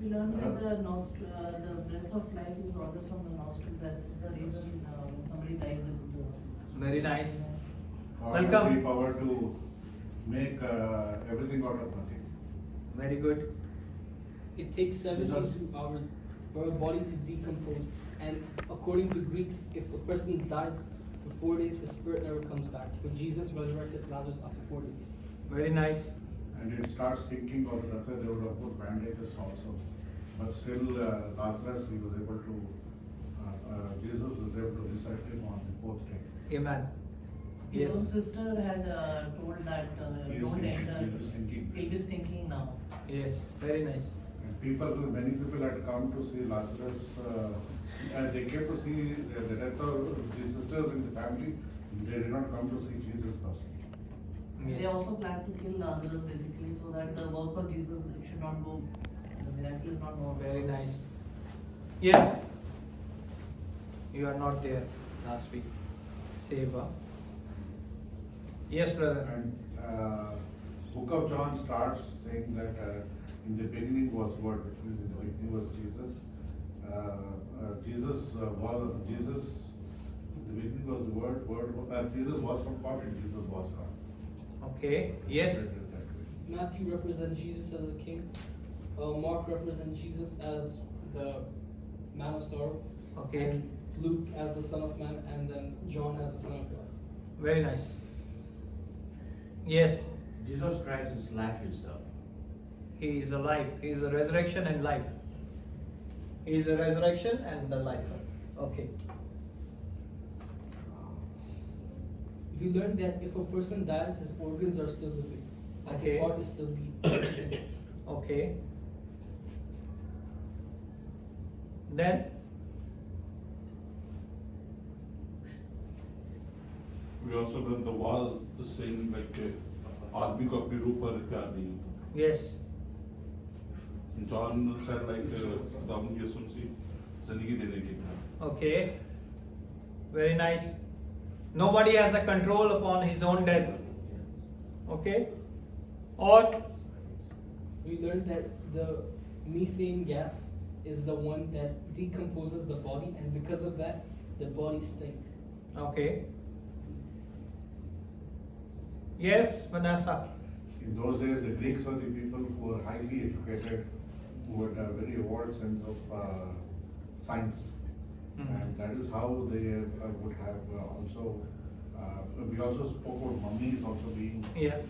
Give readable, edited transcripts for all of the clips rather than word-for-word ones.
We learned that the breath of life is always from the nostril. That's the reason when somebody died with the. Very nice. God has Welcome. the power to make everything out of nothing. Very good. It takes 72 hours for a body to decompose. And according to Greeks, if a person dies for 4 days, his spirit never comes back. But Jesus resurrected Lazarus after 4 days. Very nice. And it starts thinking of that's why they would have put bandages also. But still, Lazarus, he was able to, Jesus was able to resurrect him on the fourth day. Amen. His Yes. own sister had told that He is don't thinking, enter. he is thinking. It is thinking now. Yes. Very nice. And many people had come to see Lazarus. They came to see the death of the sisters in the family. They did not come to see Jesus personally. Yes. They also planned to kill Lazarus basically so that the work of Jesus should not go, the miracle is not known. Very nice. Yes. You are not there last week. Seva. Yes, brother. And Book of John starts saying that in the beginning was Word, which means in the beginning was Jesus. Jesus. The beginning was the Word. Jesus was from God and Jesus was God. Okay. Yes. Read it that way. Matthew represents Jesus as a king. Mark represents Jesus as the man of sorrow. Okay. And Luke as the Son of Man, and then John as the Son of God. Very nice. Yes. Jesus Christ is life itself. He is alive. He is a resurrection and life. He is a resurrection and the life. Okay. We learned that if a person dies, his organs are still living. Like Okay. his heart is still beating. Okay. Then We also learned the wall is saying like आदमी को अपने रूप पर इख्तियार नहीं होता. yes. John said like खुदावंद यीशु मसीह जिंदगी देने के लिए. Okay. Very nice. Nobody has a control upon his own death. Okay. Or We learned that the methane gas is the one that decomposes the body, and because of that, the body stinks. okay. Yes, Vanessa. In those days, the Greeks were the people who were highly educated, who had a very evolved sense of science. And that is how they would have also, we also spoke about mummies also being, Yeah.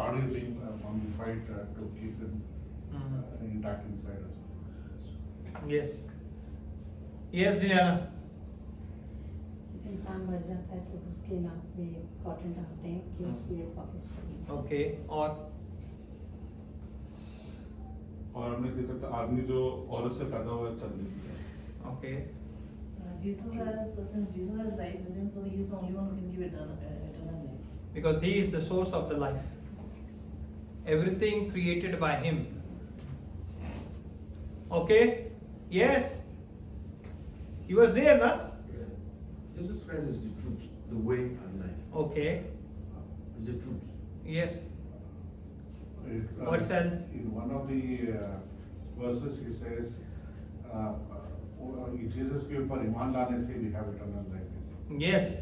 bodies being mummified to keep them intact inside us. Yes. Yes, Juliana. जब इंसान मर जाता है तो उसके नाक में cotton डालते हैं कि स्पिरिट वापस चले। Okay. और हमने देखा था आदमी जो औरत से पैदा हुआ है चल नहीं गया. okay. Since Jesus has life within, so he is the only one who can give eternal life. Because he is the source of the life. Everything created by him. Okay? Yes. He was there, na? Jesus Christ is the truth, the way and life. Okay. Is the truth. Yes. It, What else? In one of the verses, he says, Jesus के ऊपर ईमान लाने से we have eternal life. Yes.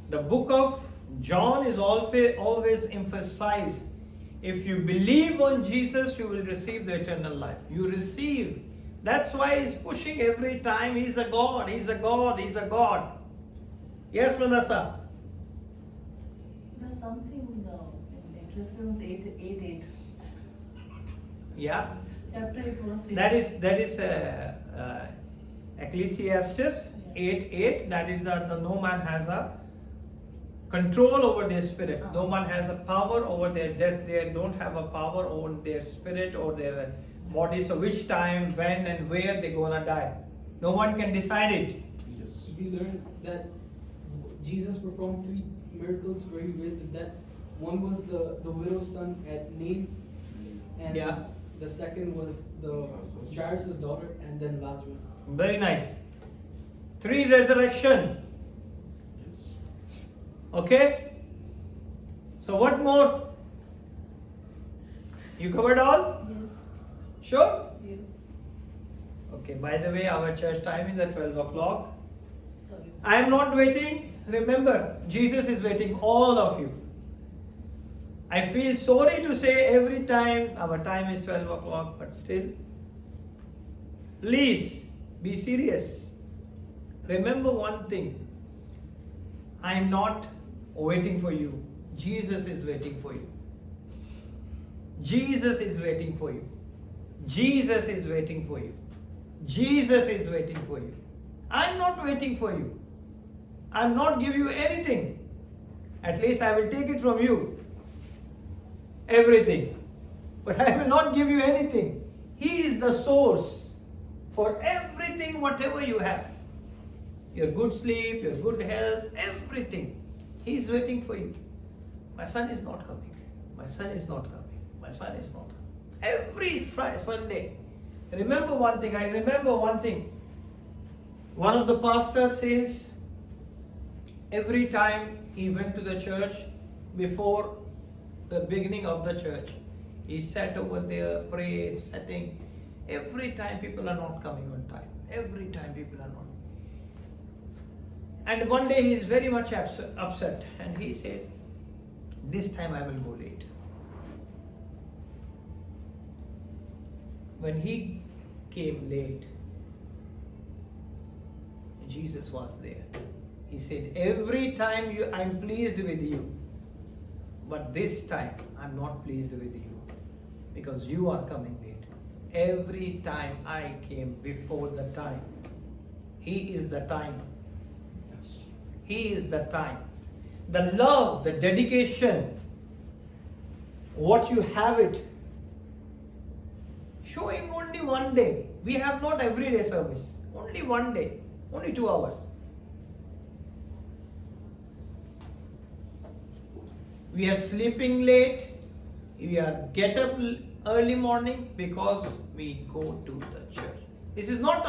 The book of John is always emphasized. If you believe on Jesus, you will receive the eternal life. You receive. That's why he's pushing every time. He's a God. He's a God. He's a God. Yes, Vanessa. There's something in Ecclesiastes 8:8. Yeah. Chapter 8 verse 6. That is Ecclesiastes 8:8. That is the no man has a control over their spirit. No one has a power over their death. They don't have a power over their spirit or their body. So which time, when, and where they're gonna die. No one can decide it. Yes. We learned that Jesus performed 3 miracles where he raised the dead. One was the widow's son at Nain, and Yeah. the second was the Jairus' daughter, and then Lazarus. Very nice. 3 resurrection. Yes. Okay. So what more? You covered all? Yes. Sure? Yes. Okay, by the way, our church time is at 12 o'clock. Sorry. I am not waiting. Remember, Jesus is waiting all of you. I feel sorry to say every time our time is 12 o'clock, but still, please be serious. Remember one thing. I am not waiting for you. Jesus is waiting for you. Jesus is waiting for you. Jesus is waiting for you. Jesus is waiting for you. I'm not waiting for you. I'm not giving you anything. At least I will take it from you. Everything. But I will not give you anything. He is the source for everything, whatever you have. Your good sleep, your good health, everything. He is waiting for you. My son is not coming. My son is not coming. My son is not coming. Every Friday, Sunday. Remember one thing. I remember one thing. One of the pastors says, every time he went to the church, before the beginning of the church, he sat over there, prayed, sitting. Every time people are not coming on time. Every time people are not. And one day he is very much upset, and he said, this time I will go late. When he came late, Jesus was there. He said, every time I'm pleased with you, but this time I'm not pleased with you because you are coming late. Every time I came before the time, He is the time. He is the time. The love, the dedication, what you have it. Show Him only one day. We have not everyday service. Only one day. Only 2 hours. We are sleeping late. We are get up early morning because we go to the church. This is not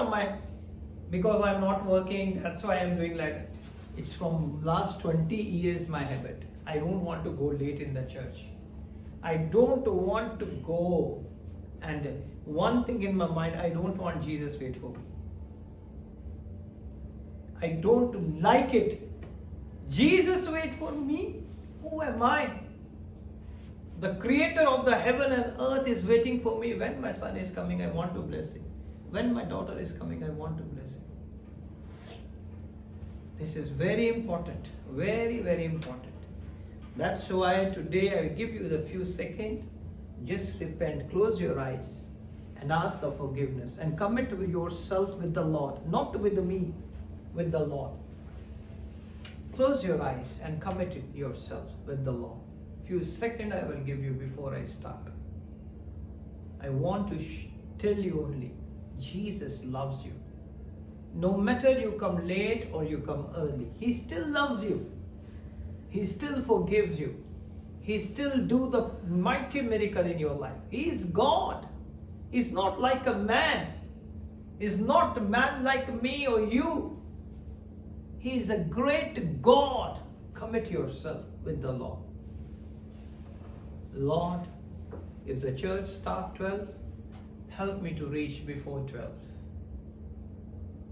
because I'm not working, that's why I'm doing like that. It's from last 20 years my habit. I don't want to go late in the church. I don't want to go, and one thing in my mind, I don't want Jesus wait for me. I don't like it. Jesus wait for me? Who am I? The creator of the heaven and earth is waiting for me. When my son is coming, I want to bless him. When my daughter is coming, I want to bless him. This is very important. Very, very important. That's why today I will give you the few seconds. Just repent, close your eyes and ask the forgiveness and commit yourself with the Lord. Not with me, with the Lord. Close your eyes and commit yourself with the Lord. Few seconds I will give you before I start. I want to tell you only, Jesus loves you. No matter you come late or you come early, He still loves you. He still forgives you. He still do the mighty miracle in your life. He is God. He's not like a man. He's not a man like me or you. He is a great God. Commit yourself with the Lord. Lord, if the church starts 12, help me to reach before 12.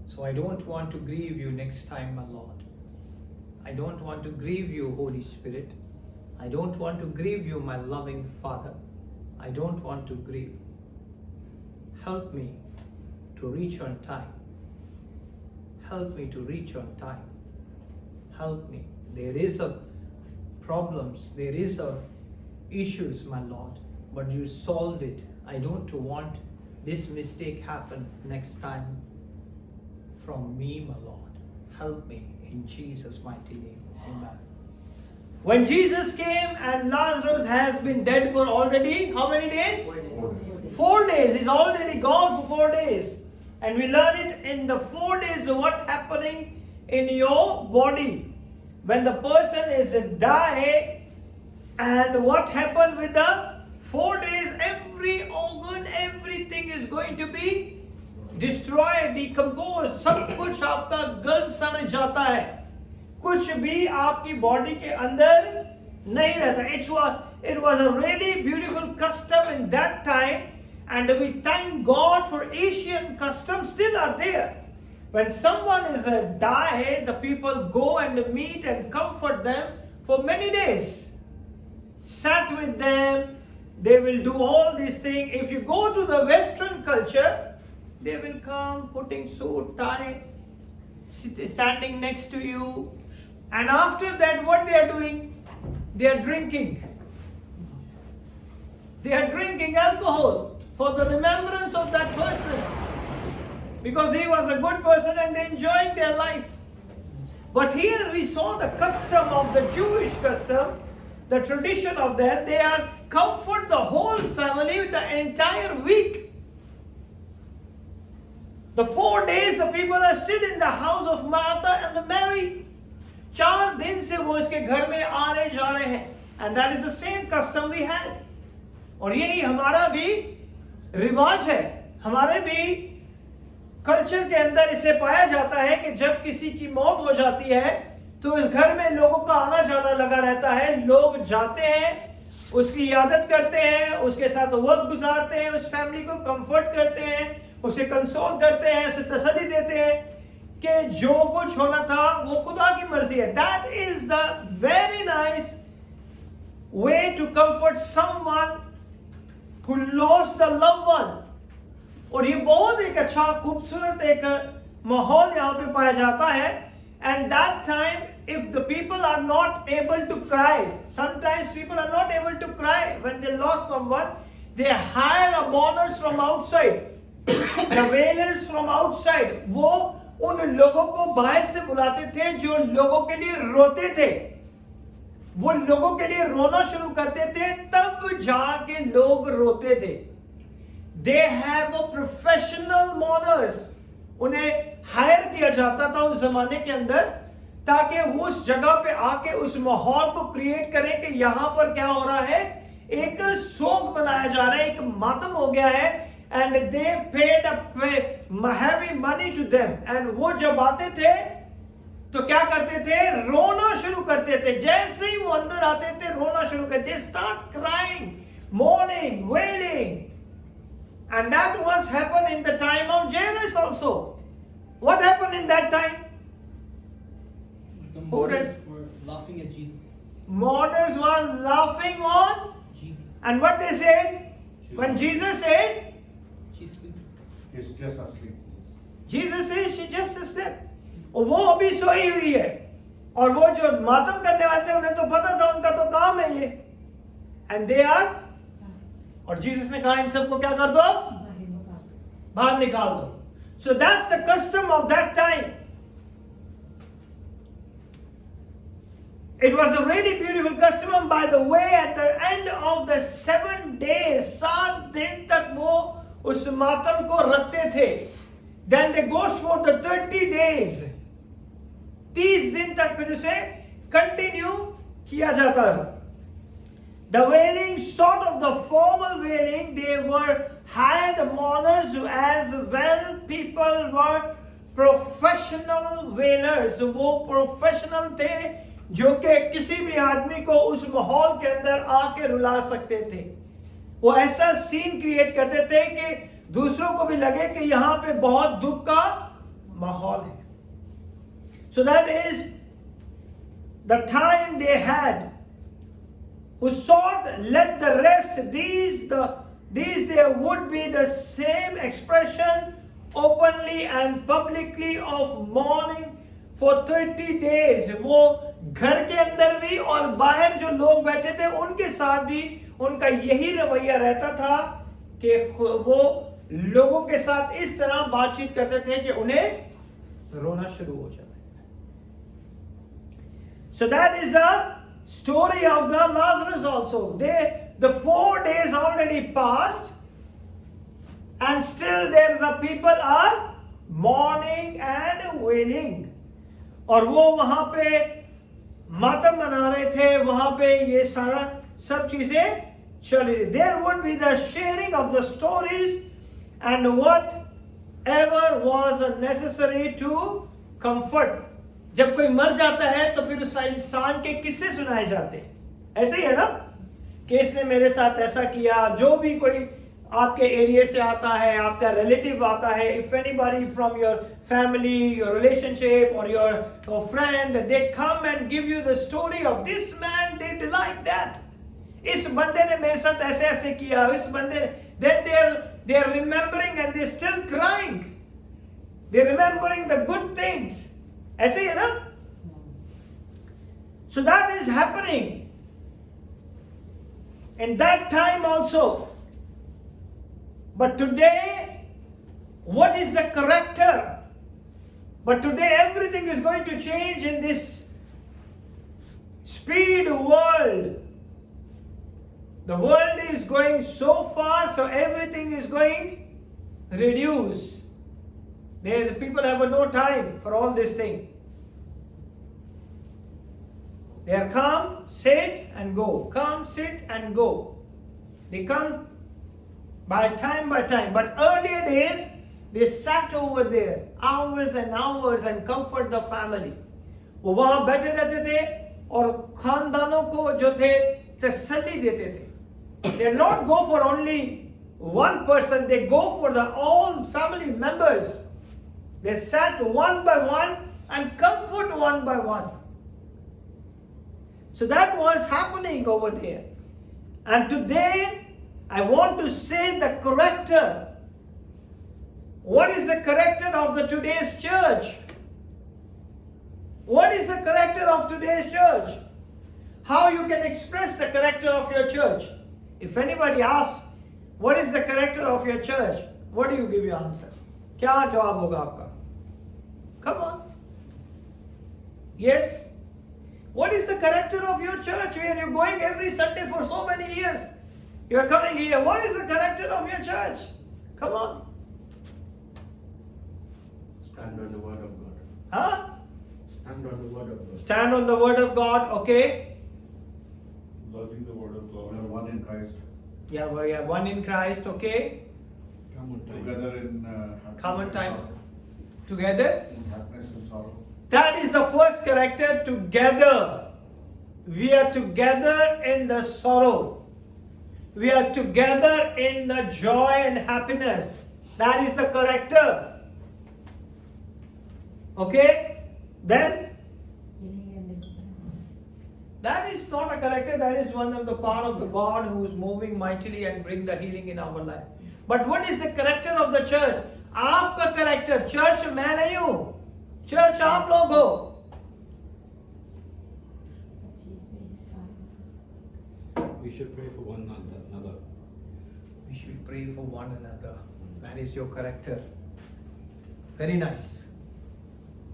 So I don't want to grieve you next time, my Lord. I don't want to grieve you, Holy Spirit. I don't want to grieve you, my loving Father. I don't want to grieve. Help me to reach on time. Help me to reach on time. Help me. There is a problems, there is a issues, my Lord, but you solved it. I don't want this mistake happen next time from me, my Lord. Help me in Jesus' mighty name. Amen. When Jesus came and Lazarus has been dead for already how many days? 4 days. He's already gone for 4 days. And we learn it in the 4 days what happening in your body. When the person is died, and what happened with the 4 days, every organ, everything is going to be destroyed, decomposed. सब कुछ आपका गल सड़ जाता है. कुछ भी आपकी बॉडी के अंदर नहीं रहता. It was a really beautiful custom in that time, And we thank God for Asian customs still are there. When someone is die, the people go and meet and comfort them for many days. Sat with them, they will do all these things. If you go to the Western culture, they will come putting suit, tie, standing next to you. And after that, what they are doing? They are drinking. They are drinking alcohol for the remembrance of that person. Because he was a good person and they enjoying their life. But here we saw the custom of the Jewish custom, the tradition of that. They are comfort the whole family the entire week. The 4 days the people are still in the house of Martha and the Mary. 4 दिन से वो इसके घर में आ रहे जा रहे हैं. And that is the same custom we had. और यही हमारा भी रिवाज है. हमारे भी कल्चर के अंदर इसे पाया जाता है कि जब किसी की मौत हो जाती है तो इस घर में लोगों का आना जाना लगा रहता है. लोग जाते हैं, उसकी इयादत करते हैं, उसके साथ वक्त गुजारते हैं, उस फैमिली को कंफर्ट करते हैं, उसे कंसोल करते हैं, उसे तसल्ली देते हैं कि जो कुछ होना था वो खुदा की मर्जी है. That is the very nice way to comfort someone who lost the loved one. और ये बहुत एक अच्छा खूबसूरत एक माहौल यहाँ पे पाया जाता है. And that time, if the people are not able to cry, sometimes people are not able to cry when they lost someone, they hire a mourners from outside, the wailers from outside. वो उन लोगों को बाहर से बुलाते थे जो लोगों के लिए रोते थे. वो लोगों के लिए रोना शुरू करते थे, तब जाके लोग रोते थे. They have a professional mourners. उन्हें हायर किया जाता था उस जमाने के अंदर ताकि वो उस जगह पे आके उस माहौल को क्रिएट करें कि यहाँ पर क्या हो रहा है, एक शोक मनाया जा रहा है, एक मातम हो गया है. And they paid a heavy money to them. And वो जब आते थे तो क्या करते थे, रोना शुरू करते थे. जैसे ही वो अंदर आते थे रोना शुरू करते. They start crying, mourning, wailing. And that was happened in the time of Jairus also. What happened in that time? The Who mourners read? were laughing at Jesus. Mourners were laughing on. Jesus. And what they said? When Jesus said, She's sleeping. It's just asleep. Jesus said, she just slept. और वो अभी सोई हुई है. और वो जो मातम करने वाले थे उन्हें तो पता था उनका तो काम है ये. And they are. और जीसस ने कहा इन सबको क्या कर दो, बाहर निकाल दो. So that's the custom of that time. It was a really beautiful custom. And by the way, at the end of the 7 days, 7 दिन तक वो उस मातम को रखते थे. Then they goes for the 30 days. 30 दिन तक फिर उसे कंटिन्यू किया जाता था. The wailing, sort of the formal wailing, they were hired mourners as well. People were professional wailers. वो प्रोफेशनल थे जो कि किसी भी आदमी को उस माहौल के अंदर आके रुला सकते थे. वो ऐसा सीन क्रिएट करते थे कि दूसरों को भी लगे कि यहाँ पे बहुत दुख का माहौल है. So that is the time they had. Who sought, let the rest. These there would be the same expression openly and publicly of mourning for 30 days. वो घर के अंदर भी और बाहर जो लोग बैठे थे उनके साथ भी उनका यही रवैया रहता था कि वो लोगों के साथ इस तरह बातचीत करते थे कि उन्हें रोना शुरू हो जाता है. So that is the story of the Lazarus also. The 4 days already passed and still there the people are mourning and wailing. और वो वहां पे मातम मना रहे थे, वहां पे ये सारा सब चीजें चल रही. There would be the sharing of the stories and whatever was necessary to comfort. जब कोई मर जाता है तो फिर उस इंसान के किस्से सुनाए जाते हैं. ऐसे ही है ना कि इसने मेरे साथ ऐसा किया. जो भी कोई आपके एरिया से आता है, आपका रिलेटिव आता है, if anybody from your family, your relationship or your friend, they come and give you the story of this man did like that. इस बंदे ने मेरे साथ ऐसे ऐसे किया, इस बंदे, then they are remembering and they still crying. They are remembering the good things. ऐसे ही है ना? So that is happening in that time also. But today, what is the character? But today everything is going to change in this speed world. The world is going so fast, so everything is going reduce. The people have no time for all this thing. They are come, sit and go. Come, sit and go. They come by time. But earlier days, they sat over there hours and hours and comfort the family. वो वहाँ बैठे रहते थे और खानदानों को जो थे तसल्ली देते थे. They not go for only one person, they go for the all family members. They sat one by one and comfort one by one. So that was happening over there. And today, I want to say the character. What is the character of the today's church? What is the character of today's church? How you can express the character of your church? If anybody asks, what is the character of your church? What do you give your answer? क्या जवाब होगा आपका? Come on. Yes? What is the character of your church where you're going every Sunday for so many years? You are coming here. What is the character of your church? Come on. Stand on the word of God. Huh? Stand on the word of God. Stand on the word of God. Okay. Loving the word of We God. are one in Christ, Yeah, we are one in Christ. Okay. Come on, time. together in happiness Common and time. sorrow. Together. In happiness and sorrow. That is the first character, together. We are together in the sorrow. We are together in the joy and happiness. That is the character. Okay? Then, Healing and deliverance. that is not a character, that is one of the part of the God who is moving mightily and bring the healing in our life. But what is the character of the church? आपका character, church मैं नहीं हूँ. Church आप लोग हो. Jesus is silent. We should pray for one another. We should pray for one another. That is your character. Very nice.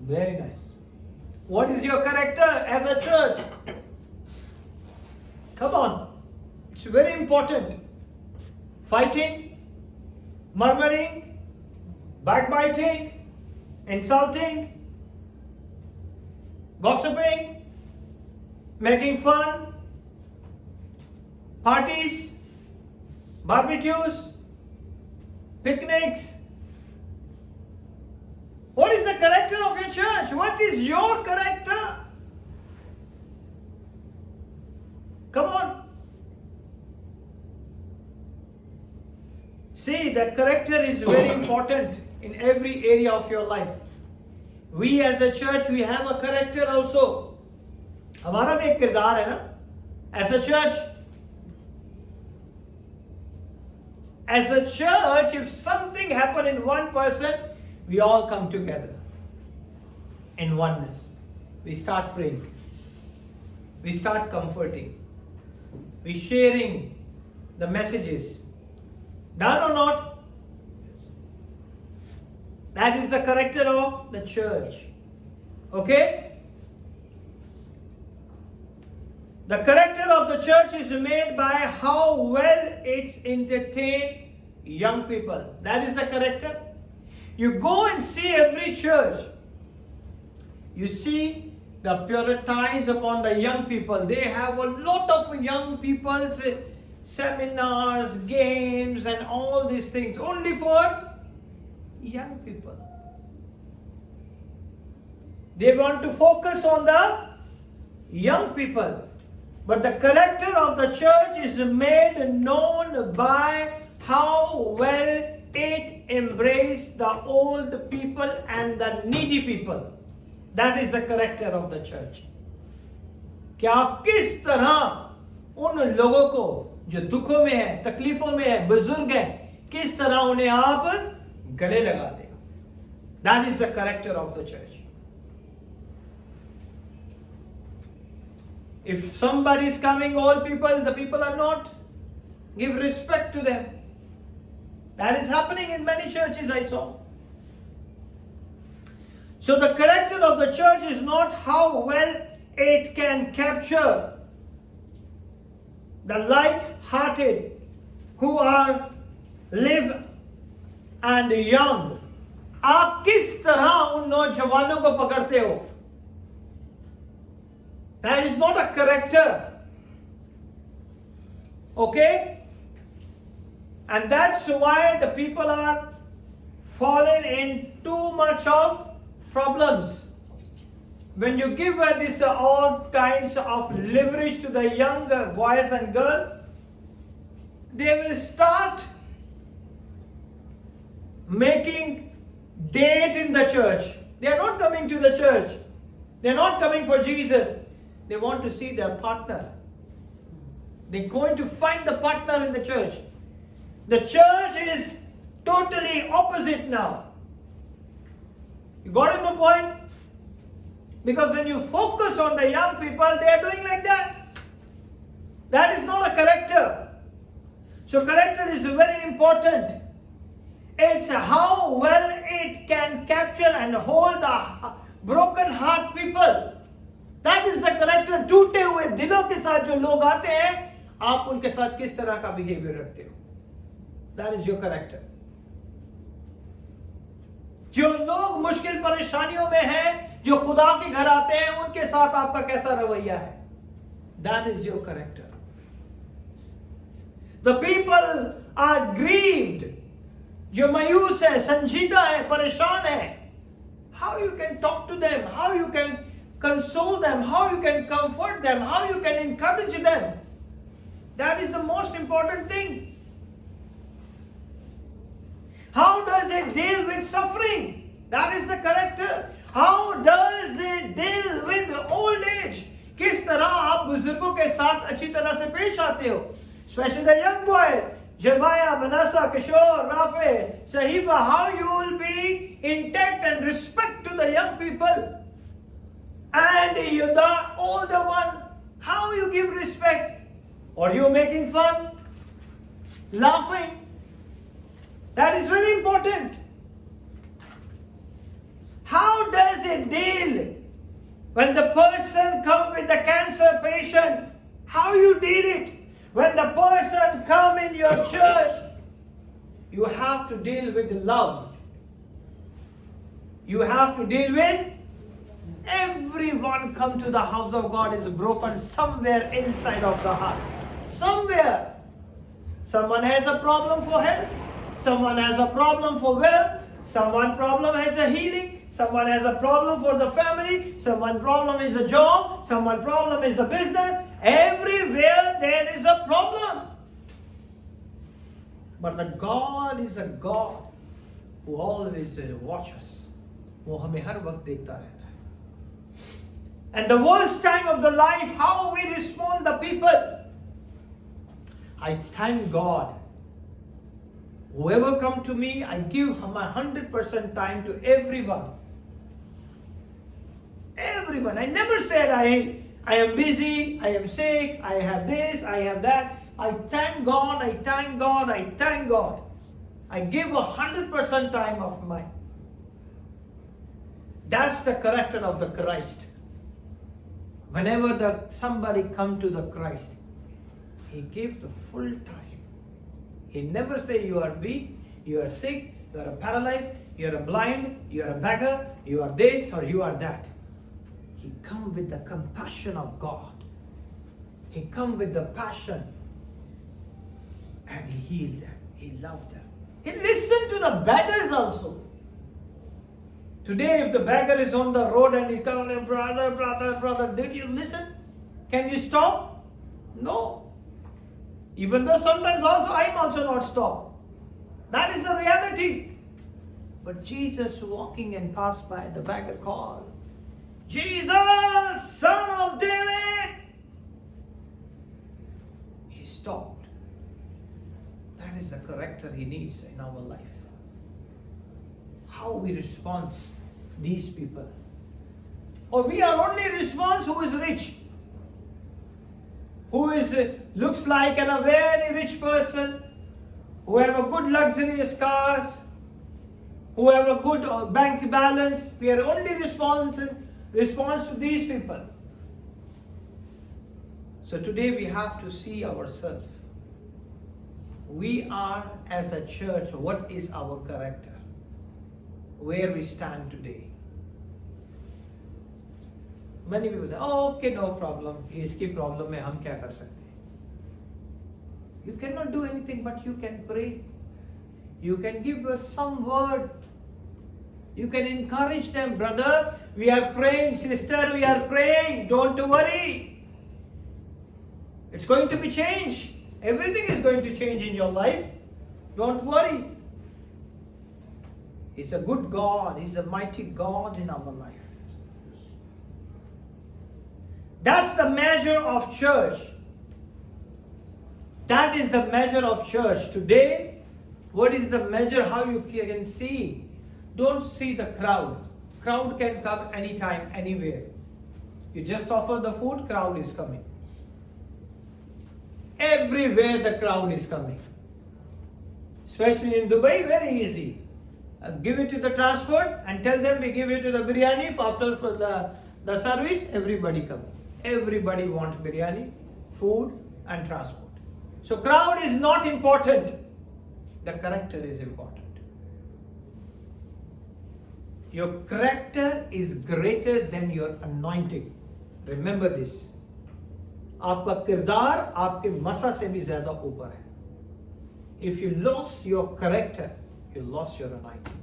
Very nice. What is your character as a church? Come on. It's very important. Fighting, murmuring, backbiting, insulting, gossiping, making fun, parties, barbecues, picnics. What is the character of your church? What is your character? Come on. See, the character is very important in every area of your life. We as a church, we have a character also. हमारा भी एक किरदार है ना? As a church, if something happened in one person, we all come together in oneness. We start praying. We start comforting. We sharing the messages. Done or not? That is the character of the church. Okay? The character of the church is made by how well it entertains young people. That is the character. You go and see every church. You see the prioritize upon the young people. They have a lot of young people's seminars, games, and all these things only for young people. They want to focus on the young people. But the character of the church is made known by how well it embraced the old people and the needy people. That is the character of the church. कि आप किस तरह उन लोगों को जो दुखों में है, तकलीफों में है, बुजुर्ग हैं, किस तरह उन्हें आप गले लगाते हो. That is the character of the church. If somebody is coming, all people, the people are not, give respect to them. That is happening in many churches I saw. So the character of the church is not how well it can capture the light-hearted who are live and young. आप किस तरह उन नौजवानों को पकड़ते हो? That is not a character. Okay? And that's why the people are fallen in too much of problems. When you give this all kinds of leverage to the young boys and girls, they will start making date in the church. They are not coming to the church. They are not coming for Jesus. They want to see their partner. They're going to find the partner in the church. The church is totally opposite now. You got my point? Because when you focus on the young people, they are doing like that. That is not a character. So character is very important. It's how well it can capture and hold the broken heart people. That is the character. टूटे हुए दिलों के साथ जो लोग आते हैं, आप उनके साथ किस तरह का बिहेवियर रखते हो? That is your character. जो लोग मुश्किल परेशानियों में हैं, जो खुदा के घर आते हैं, उनके साथ आपका कैसा रवैया है? That is your character. The people are grieved. जो मायूस है, संजीदा है, परेशान है. How you can talk to them? How you can console them? How you can comfort them? How you can encourage them? That is the most important thing. How does it deal with suffering? That is the character. How does it deal with old age? किस तरह आप बुजुर्गों के साथ अच्छी तरह से पेश आते हो? Especially the young boy, Jeremiah, Manasseh, Kishore, Rafe, Sahifa, how you will be intact and respect to the young people. And you, the older one, how you give respect? Are you making fun? Laughing? That is very important. How does it deal when the person comes with a cancer patient? How you deal it? When the person come in your church, you have to deal with love. You have to deal with everyone come to the house of God is broken somewhere inside of the heart. Somewhere. Someone has a problem for health. Someone has a problem for wealth. Someone problem has a healing. Someone has a problem for the family. Someone problem is a job. Someone problem is the business. Everywhere there is a problem. But the God is a God who always watches. वो हमें हर वक्त देखता रहता है. And the worst time of the life, how we respond the people. I thank God. Whoever come to me, I give my 100% time to everyone. Everyone. I never said I am busy, I am sick, I have this, I have that. I thank God, I thank God, I thank God. I give 100% time of mine. That's the character of the Christ. Whenever somebody come to the Christ, He gives the full time. He never say you are weak, you are sick, you are paralyzed, you are blind, you are a beggar, you are this or you are that. He come with the compassion of God. He come with the passion. And He healed them. He loved them. He listened to the beggars also. Today if the beggar is on the road and he comes and brother, did you listen? Can you stop? No. Even though sometimes also I am also not stop. That is the reality. But Jesus walking and passed by, the beggar called, Jesus, Son of David. He stopped. That is the character he needs in our life. How we respond these people. Or we are only response who is rich. Who is looks like a very rich person, who have a good luxurious cars, who have a good bank balance. We are only response to these people. So today we have to see ourselves. We are as a church, what is our character? Where we stand today. Many people say, oh, okay, no problem. इसकी problem है, हम क्या कर सकते हैं? You cannot do anything, but you can pray. You can give some word. You can encourage them, brother. We are praying, sister. We are praying. Don't worry. It's going to be changed. Everything is going to change in your life. Don't worry. He's a good God. He's a mighty God in our life. That's the measure of church. That is the measure of church. Today, what is the measure? How you can see? Don't see the crowd. Crowd can come anytime, anywhere. You just offer the food, crowd is coming. Everywhere the crowd is coming. Especially in Dubai, very easy. Give it to the transport and tell them we give it to the biryani after the service, everybody come. Everybody wants biryani, food and transport. So crowd is not important. The character is important. Your character is greater than your anointing. Remember this. आपका किरदार आपके मसा से भी ज्यादा ऊपर है. If you lost your character, you lost your anointing.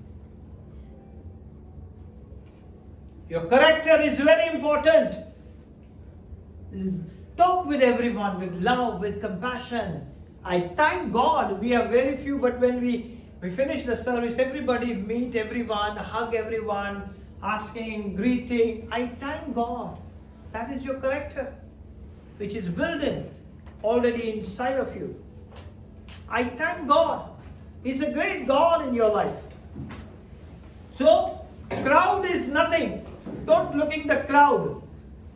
Your character is very important. Talk with everyone with love, with compassion. I thank God we are very few, but when we finish the service, everybody meet everyone, hug everyone, asking, greeting. I thank God. That is your character, which is building already inside of you. I thank God. He's a great God in your life. So, crowd is nothing. Don't look in the crowd.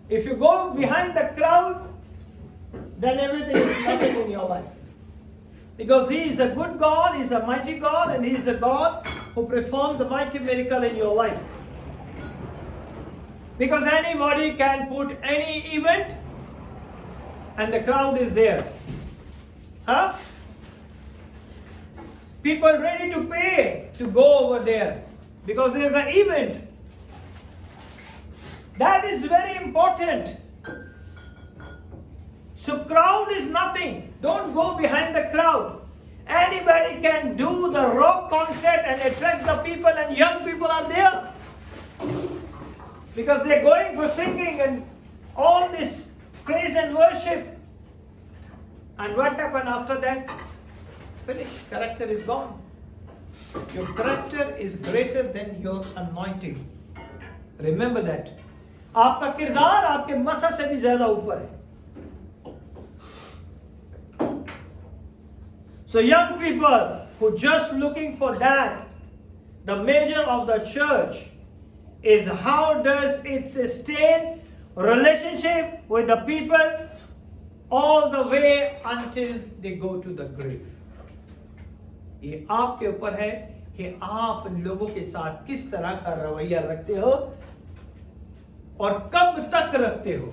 If you go behind the crowd, then everything is nothing in your life. Because He is a good God, He is a mighty God, and He is a God who performs the mighty miracle in your life. Because anybody can put any event and the crowd is there. Huh? People ready to pay to go over there because there's an event. That is very important. So crowd is nothing. Don't go behind the crowd. Anybody can do the rock concert and attract the people, and young people are there. Because they're going for singing and all this praise and worship. And what happened after that? Finish. Character is gone. Your character is greater than your anointing. Remember that. आपका किरदार आपके मसा से भी ज्यादा ऊपर है. So young people who just looking for that, the measure of the church is how does it sustain relationship with the people all the way until they go to the grave. ये आपके ऊपर है कि आप लोगों के साथ किस तरह का रवैया रखते हो और कब तक रखते हो.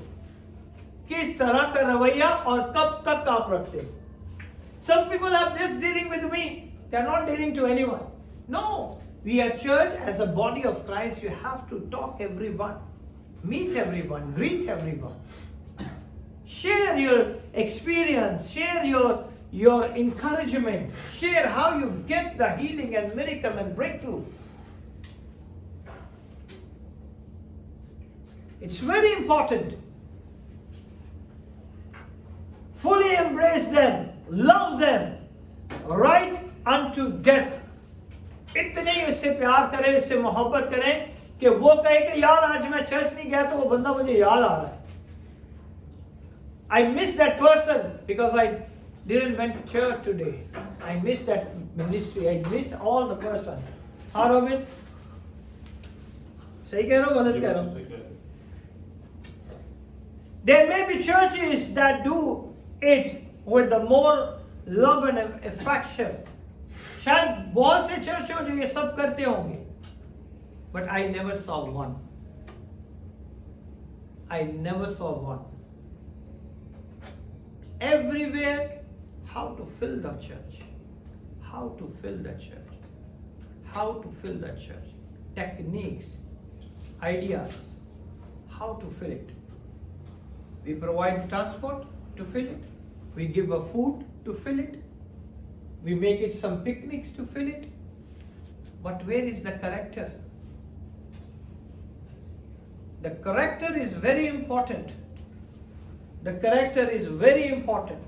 किस तरह का रवैया और कब तक आप रखते हो. Some people are just dealing with me. They are not dealing to anyone. No. We are church as a body of Christ. You have to talk everyone. Meet everyone. Greet everyone. Share your experience. Share your encouragement. Share how you get the healing and miracle and breakthrough. It's very important. Fully embrace them. Love them. Right unto death. इतने इससे प्यार करें, इससे मोहब्बत करें कि वो कहे कि यार आज मैं चर्च नहीं गया तो वो बंदा मुझे याद आ रहा है. I miss that person because I didn't went to church today. I miss that ministry. I miss all the person. हाँ रोबिन, सही कह रहा हूँ गलत कह रहा हूँ? There may be churches that do it with the more love and affection. शायद बहुत से चर्च हो जो ये सब करते होंगे, but I never saw one. I never saw one. Everywhere, how to fill the church, how to fill the church, how to fill the church, techniques, ideas, how to fill it. We provide transport to fill it. We give a food to fill it. We make it some picnics to fill it. But where is the character? The character is very important. The character is very important.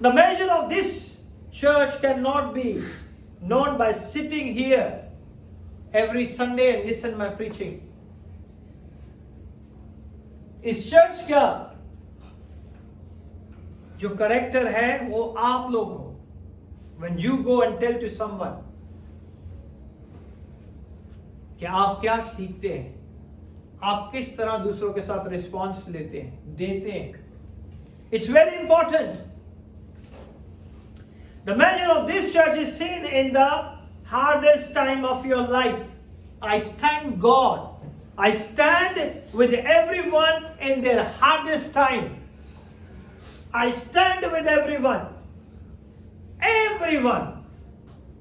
The measure of this church cannot be known by sitting here every Sunday and listen my preaching. इस church का जो character है वो आप लोग हो. When you go and tell to someone कि आप क्या सीखते हैं, आप किस तरह दूसरों के साथ रिस्पॉन्स लेते हैं, देते हैं. It's very important. The measure of this church is seen in the hardest time of your life. I thank God. I stand with everyone in their hardest time. I stand with everyone. Everyone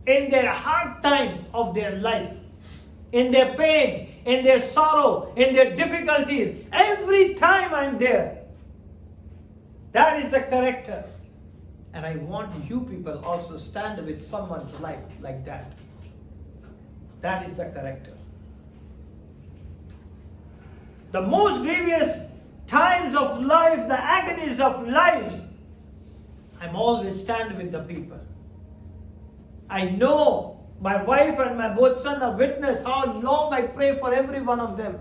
in their hard time of their life. In their pain, in their sorrow, in their difficulties. Every time I'm there. That is the character. And I want you people also stand with someone's life like that. That is the character. The most grievous times of life, the agonies of lives, I'm always stand with the people. I know my wife and my both son are witness how long I pray for every one of them.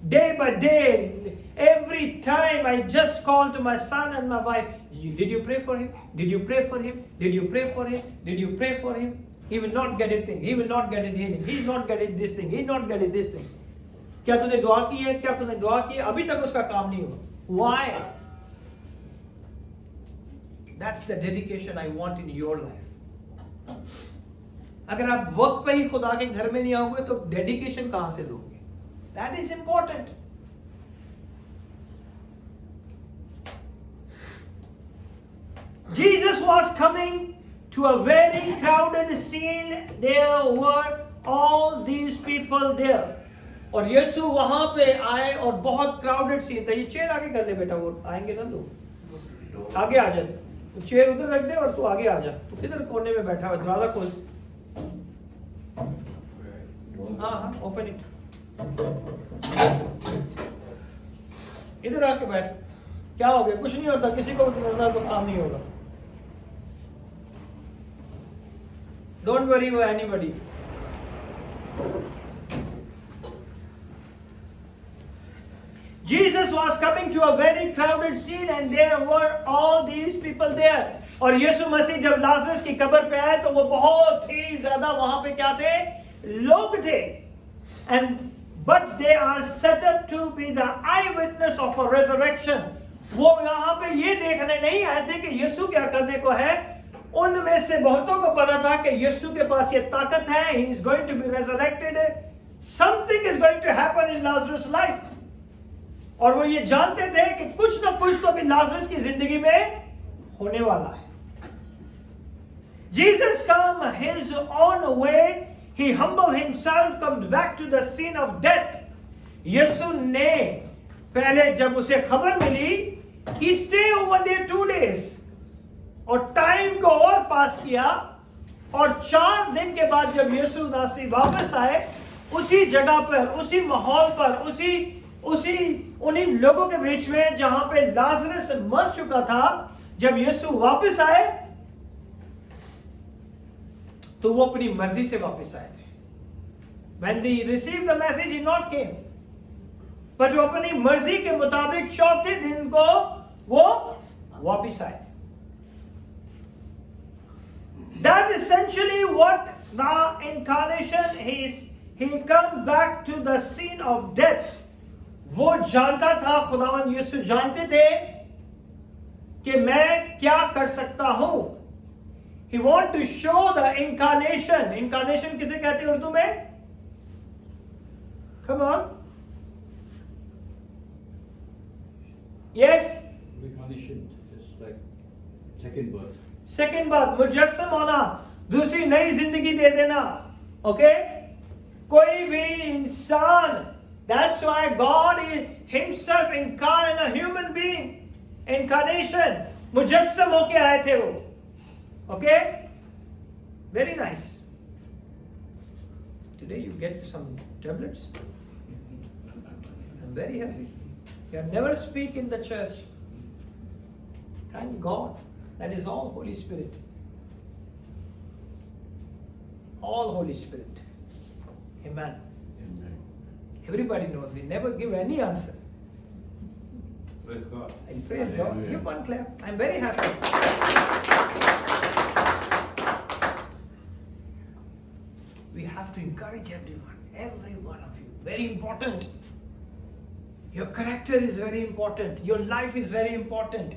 Day by day, every time I just call to my son and my wife, did you pray for him? Did you pray for him? Did you pray for him? Did you pray for him? He will not get it thing. He will not get it healing. He will not get it this thing. He will not get it this thing. क्या तूने दुआ की है? क्या तूने दुआ की है? अभी तक उसका काम नहीं हुआ. Why? That's the dedication I want in your life. अगर आप वक्त पे ही खुदा के घर में नहीं आओगे तो डेडिकेशन कहां से दोगे? That is important. Jesus was coming to a very crowded scene. There were all these people there. और यीशु वहां पे आए और बहुत क्राउडेड सीन था. ये चेयर आगे कर ले बेटा, वो आएंगे ना लोग. आगे आ जा. तो चेयर उधर रख दे और तू आगे आ जा. तू किधर कोने में बैठा हुआ? दरवाजा खोल. हाँ, ओपन इट. इधर आके बैठ. क्या हो गया? कुछ नहीं होता. किसी को नजर तो काम नहीं होगा. Don't worry about anybody. Jesus was coming to a very crowded scene and there were all these people there. और यीशु मसीह जब लाजरस की कब्र पे आए तो वो बहुत ही ज्यादा वहां पे क्या थे? लोग थे. And but they are set up to be the eyewitness of a resurrection. वो यहाँ पे ये देखने नहीं आए थे कि यीशु क्या करने को है. उनमें से बहुतों को पता था कि यीशु के पास ये ताकत है. He is going to be resurrected. Something is going to happen in Lazarus' life. और वो ये जानते थे कि कुछ ना कुछ तो अभी लाजरस की जिंदगी में होने वाला है. Jesus come his own way. He humbled himself, comes back to the scene of death. यीशु ने पहले जब उसे खबर मिली, he stay over there 2 days. और टाइम को और पास किया. और 4 दिन के बाद जब यीशु नासरी वापस आए, उसी जगह पर, उसी माहौल पर, उसी उन्हीं लोगों के बीच में जहां पे लाजरस मर चुका था, जब यीशु वापस आए तो वो अपनी मर्जी से वापस आए थे. When they received the message, he not came. पर वो अपनी मर्जी के मुताबिक चौथे दिन को वो वापस आए. That essentially what the incarnation is. He come back to the scene of death. वो जानता था, खुदावन यीशु जानते थे कि मैं क्या कर सकता हूं. He want to show the incarnation. Incarnation किसे कहते हैं उर्दू में? Come on. Yes. Incarnation is like second birth. Second बात, मुजस्सम होना, दूसरी नई जिंदगी दे देना. ओके, कोई भी इंसान, that's why God is himself incarnate in a human being. Incarnation, मुजस्सम होके आए थे वो. Okay, very nice. Today you get some tablets. I'm very happy. You have never speak in the church. Thank God. That is all Holy Spirit. All Holy Spirit. Amen. Amen. Everybody knows. He never give any answer. Praise God. And praise God. Hallelujah. Give one clap. I'm very happy. We have to encourage everyone. Every one of you. Very important. Your character is very important. Your life is very important.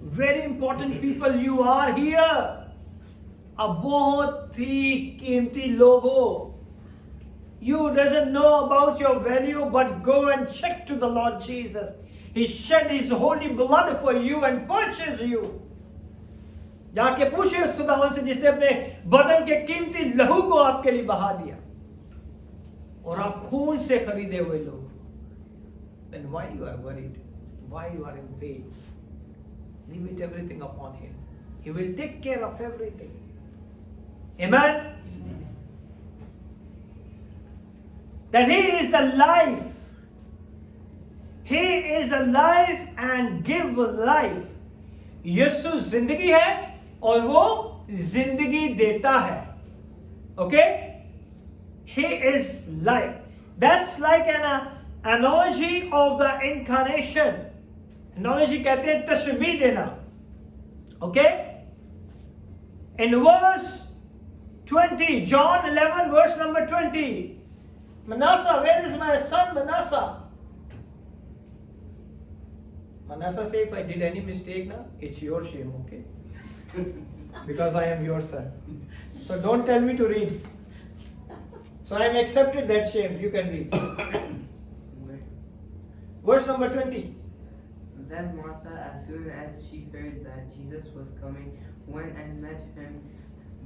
Very important people you are here. अब बहुत ही कीमती लोग हो. You doesn't know about your value, but go and check to the Lord Jesus. He shed His holy blood for you and purchased you. जाके पूछिए उस खुदावन से जिसने अपने बदन के कीमती लहू को आपके लिए बहा दिया और आप खून से खरीदे हुए लोग. Then why you are worried? Why you are in pain? Leave it everything upon Him. He will take care of everything. Amen? That He is the life. He is the life and give life. यीशु जिंदगी है और वो जिंदगी देता है. Okay? He is life. That's like an analogy of the incarnation. Analogy कहते हैं तशबीह देना. Okay? In verse 20, John 11, verse number 20. Manasseh, where is my son Manasseh? Manasseh say, if I did any mistake now, it's your shame, okay? Because I am your son. So don't tell me to read. So I am accepted that shame. You can read. Verse number 20. Then Martha, as soon as she heard that Jesus was coming, went and met him,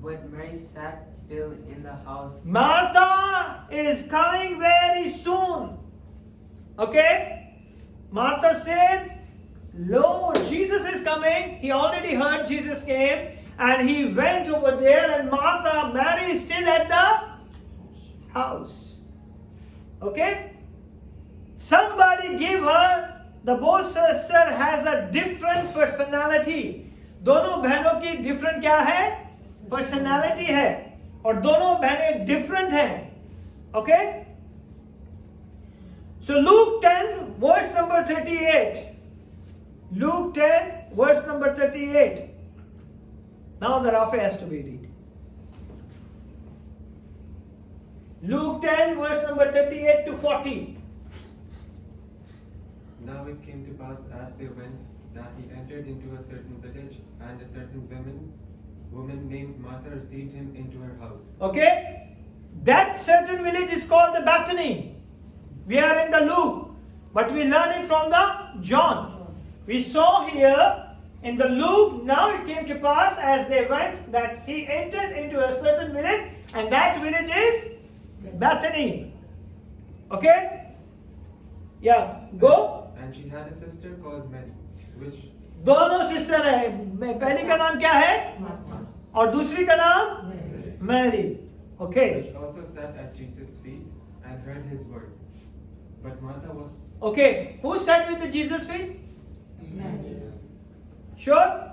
but Mary sat still in the house. Martha is coming very soon. Okay? Martha said, Lo, Jesus is coming. He already heard Jesus came and he went over there, and Martha, Mary is still at the house. Okay? Somebody give her. The both sister has a different personality. दोनों बहनों की different क्या है? Personality है. और दोनों बहनें different हैं. Okay? So Luke 10 verse number 38. Luke 10 verse number 38. Now the Rafa has to be read. Luke 10 verse number 38 to 40. Now it came to pass as they went that he entered into a certain village, and a certain woman named Martha received him into her house. Okay? That certain village is called the Bethany. We are in the Luke, but we learn it from the John. We saw here in the Luke, now it came to pass as they went that he entered into a certain village, and that village is Bethany. Okay? Yeah, go. And she had a sister called Mary, which दोनों sister है. पहली का नाम क्या है और दूसरी का नाम Mary. Okay. which also sat at Jesus' feet and heard his word. But Martha was Okay. Who sat with the Jesus feet? Mary. Sure?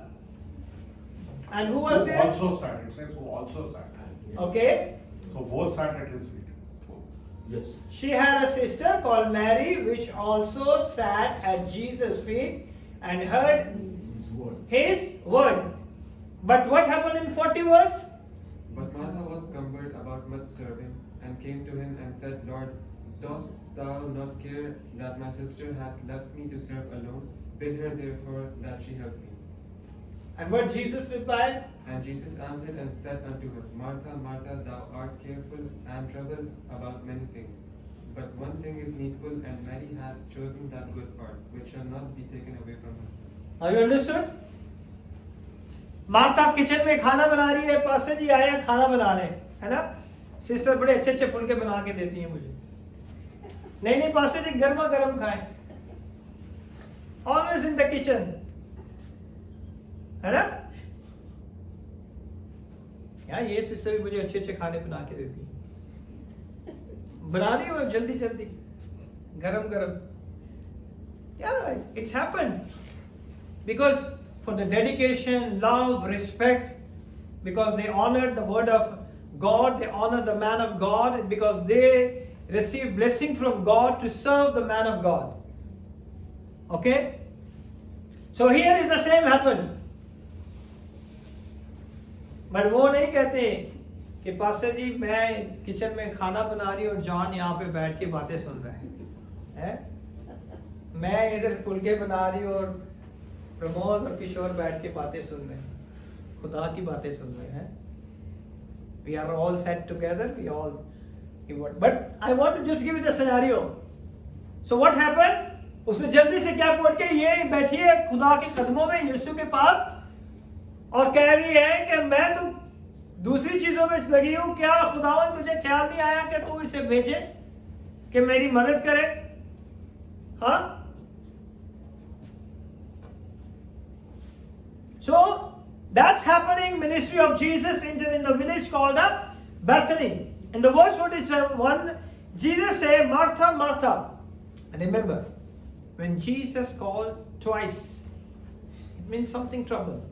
And who was Who there? also sat, it says who also sat. Okay. So both sat at his feet. Yes. She had a sister called Mary, which also sat at Jesus' feet and heard His word. his word. But what happened in 40 verse? But Martha was cumbered about much serving, and came to him and said, Lord, dost thou not care that my sister hath left me to serve alone? Bid her therefore that she help me. And what Jesus replied? And Jesus answered and said unto her, Martha, Martha, thou art careful and troubled about many things. But one thing is needful, and Mary hath chosen that good part, which shall not be taken away from her. Are you understood? Martha kitchen में खाना बना रही है, pastor जी आए हैं खाना बना रहे हैं, है ना? सिस्टर बड़े अच्छे अच्छे फुलके बना के देती हैं मुझे. नहीं नहीं पास्टर जी गर्मा गर्म खाएं. Always in the kitchen, है ना? यार ये सिस्टर भी मुझे अच्छे अच्छे खाने बना के देती है. बना रही हूँ जल्दी जल्दी, गरम गरम. Yeah, it's happened because for the dedication, love, respect, because they honored the word of God, they honored the man of God, and because they received blessing from God to serve the man of God. Okay? So here is the same happened. But वो नहीं कहते कि pastor जी मैं kitchen में खाना बना रही हूँ और जॉन यहाँ पे बैठ के बातें सुन रहा है? मैं इधर फुलके बना रही हूँ और प्रमोद और किशोर बैठ के बातें सुन रहे हैं, खुदा की बातें सुन रहे हैं. We are all sat together, but I want to just give you the scenario. So what happened? उसने जल्दी से क्या बोल के ये बैठी है खुदा के कदमों में यीशु के पास और कह रही है कि मैं तो दूसरी चीजों में लगी हूं, क्या खुदावन तुझे ख्याल नहीं आया कि तू इसे भेजे कि मेरी मदद करे? हाँ? So that's happening. Ministry of Jesus in the village called Bethany. In the verse 41, Jesus said, Martha, Martha. And remember, when Jesus called twice, it means something trouble.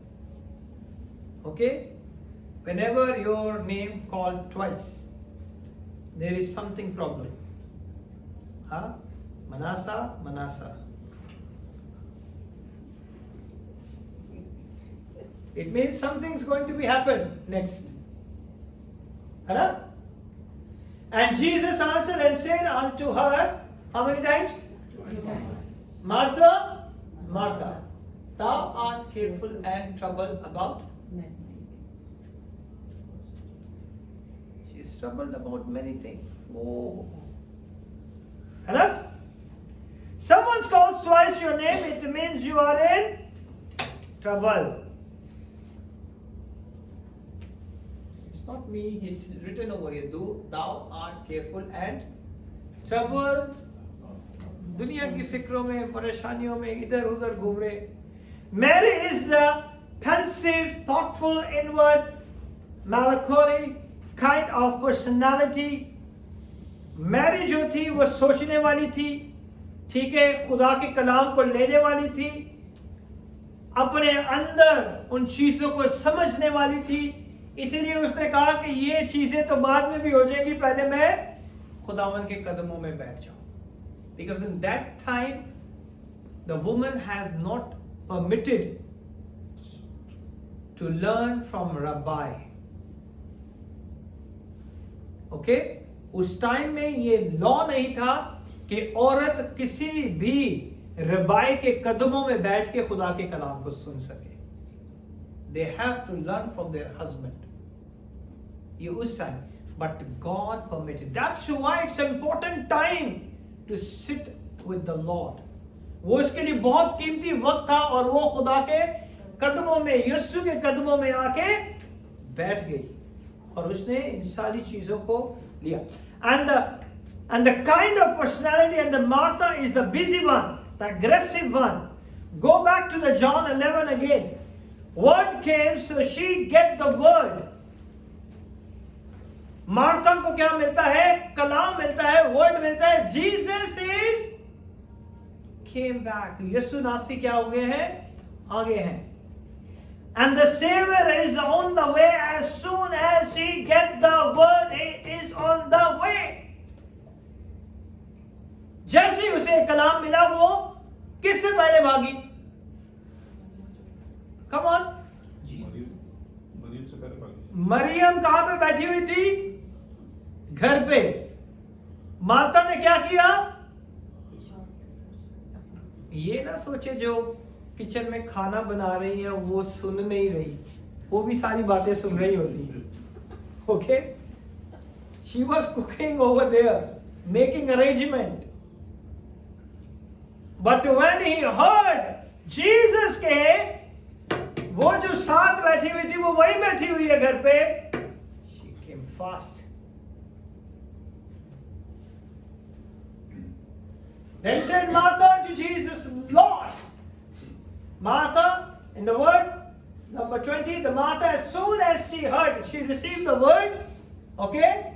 Okay? Whenever your name called twice, there is something problem. Huh? Manasseh, Manasseh. It means something's going to be happen next. Right? And Jesus answered and said unto her, how many times? Martha, Martha, thou art careful and troubled about? She is troubled about many things. Oh. Right? Someone's called twice your name, it means you are in trouble. Not me, it's written over here. Thou art careful and troubled. दुनिया की फिक्रों में, परेशानियों में इधर उधर घूम रहे. Mary is the pensive, thoughtful, inward, melancholy kind of personality. Mary जो थी वो सोचने वाली थी, ठीक है, खुदा के कलाम को लेने वाली थी, अपने अंदर उन चीजों को समझने वाली थी. इसीलिए उसने कहा कि ये चीजें तो बाद में भी हो जाएंगी, पहले मैं खुदावन के कदमों में बैठ जाऊं. Because in that time the woman has not permitted to learn from rabbi. Okay? उस टाइम में ये लॉ नहीं था कि औरत किसी भी रबाई के कदमों में बैठ के खुदा के कलाम को सुन सके. They have to learn from their husband. ये उस time, but God permitted. That's why it's an important time to sit with the Lord. वो उसके लिए बहुत कीमती वक्त था और वो खुदा के कदमों में, यीशु के कदमों में आके बैठ गई और उसने इन सारी चीजों को लिया. And the kind of personality, and the Martha is the busy one, the aggressive one. Go back to the John 11 again. Word came, so she get the word. Martha को क्या मिलता है? कलाम मिलता है, वर्ड मिलता है. Jesus is came back. यीशु नासी क्या हो गए हैं? आगे हैं. And the Savior is on the way. As soon as she get the word, he is on the way. जैसे ही उसे कलाम मिला, वो किससे पहले भागी? Come on. मरियम से पहले भागी। मरियम कहां पे बैठी हुई थी? घर पे। मार्था ने क्या किया? ये ना सोचे जो किचन में खाना बना रही है वो सुन नहीं रही, वो भी सारी बातें सुन रही होती है। Okay, she was cooking over there, making arrangement. But when he heard Jesus के, वो जो साथ बैठी हुई थी वो वही बैठी हुई है घर पे। She came fast. Then said Martha to Jesus, Lord. Martha, in the word, number 20, the Martha, as soon as she heard, she received the word, okay,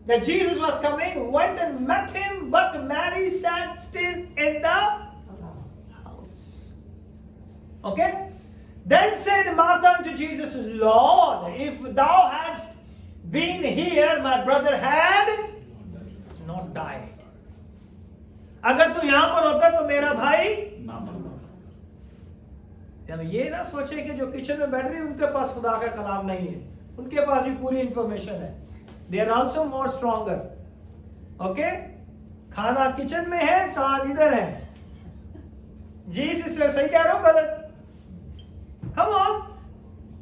that Jesus was coming, went and met him, but Mary sat still in the house. Okay? Then said Martha unto Jesus, Lord, if thou hadst been here, my brother had not died. अगर तू यहां पर होता तो मेरा भाई ना मरता। अब ये ना सोचे कि जो किचन में बैठ रही है उनके पास खुदा का कलाम नहीं है, उनके पास भी पूरी इंफॉर्मेशन है। They are also more stronger. Okay, खाना किचन में है, कान इधर है। जी सिस्टर, सही कह रहा हूं गलत? कम ऑन,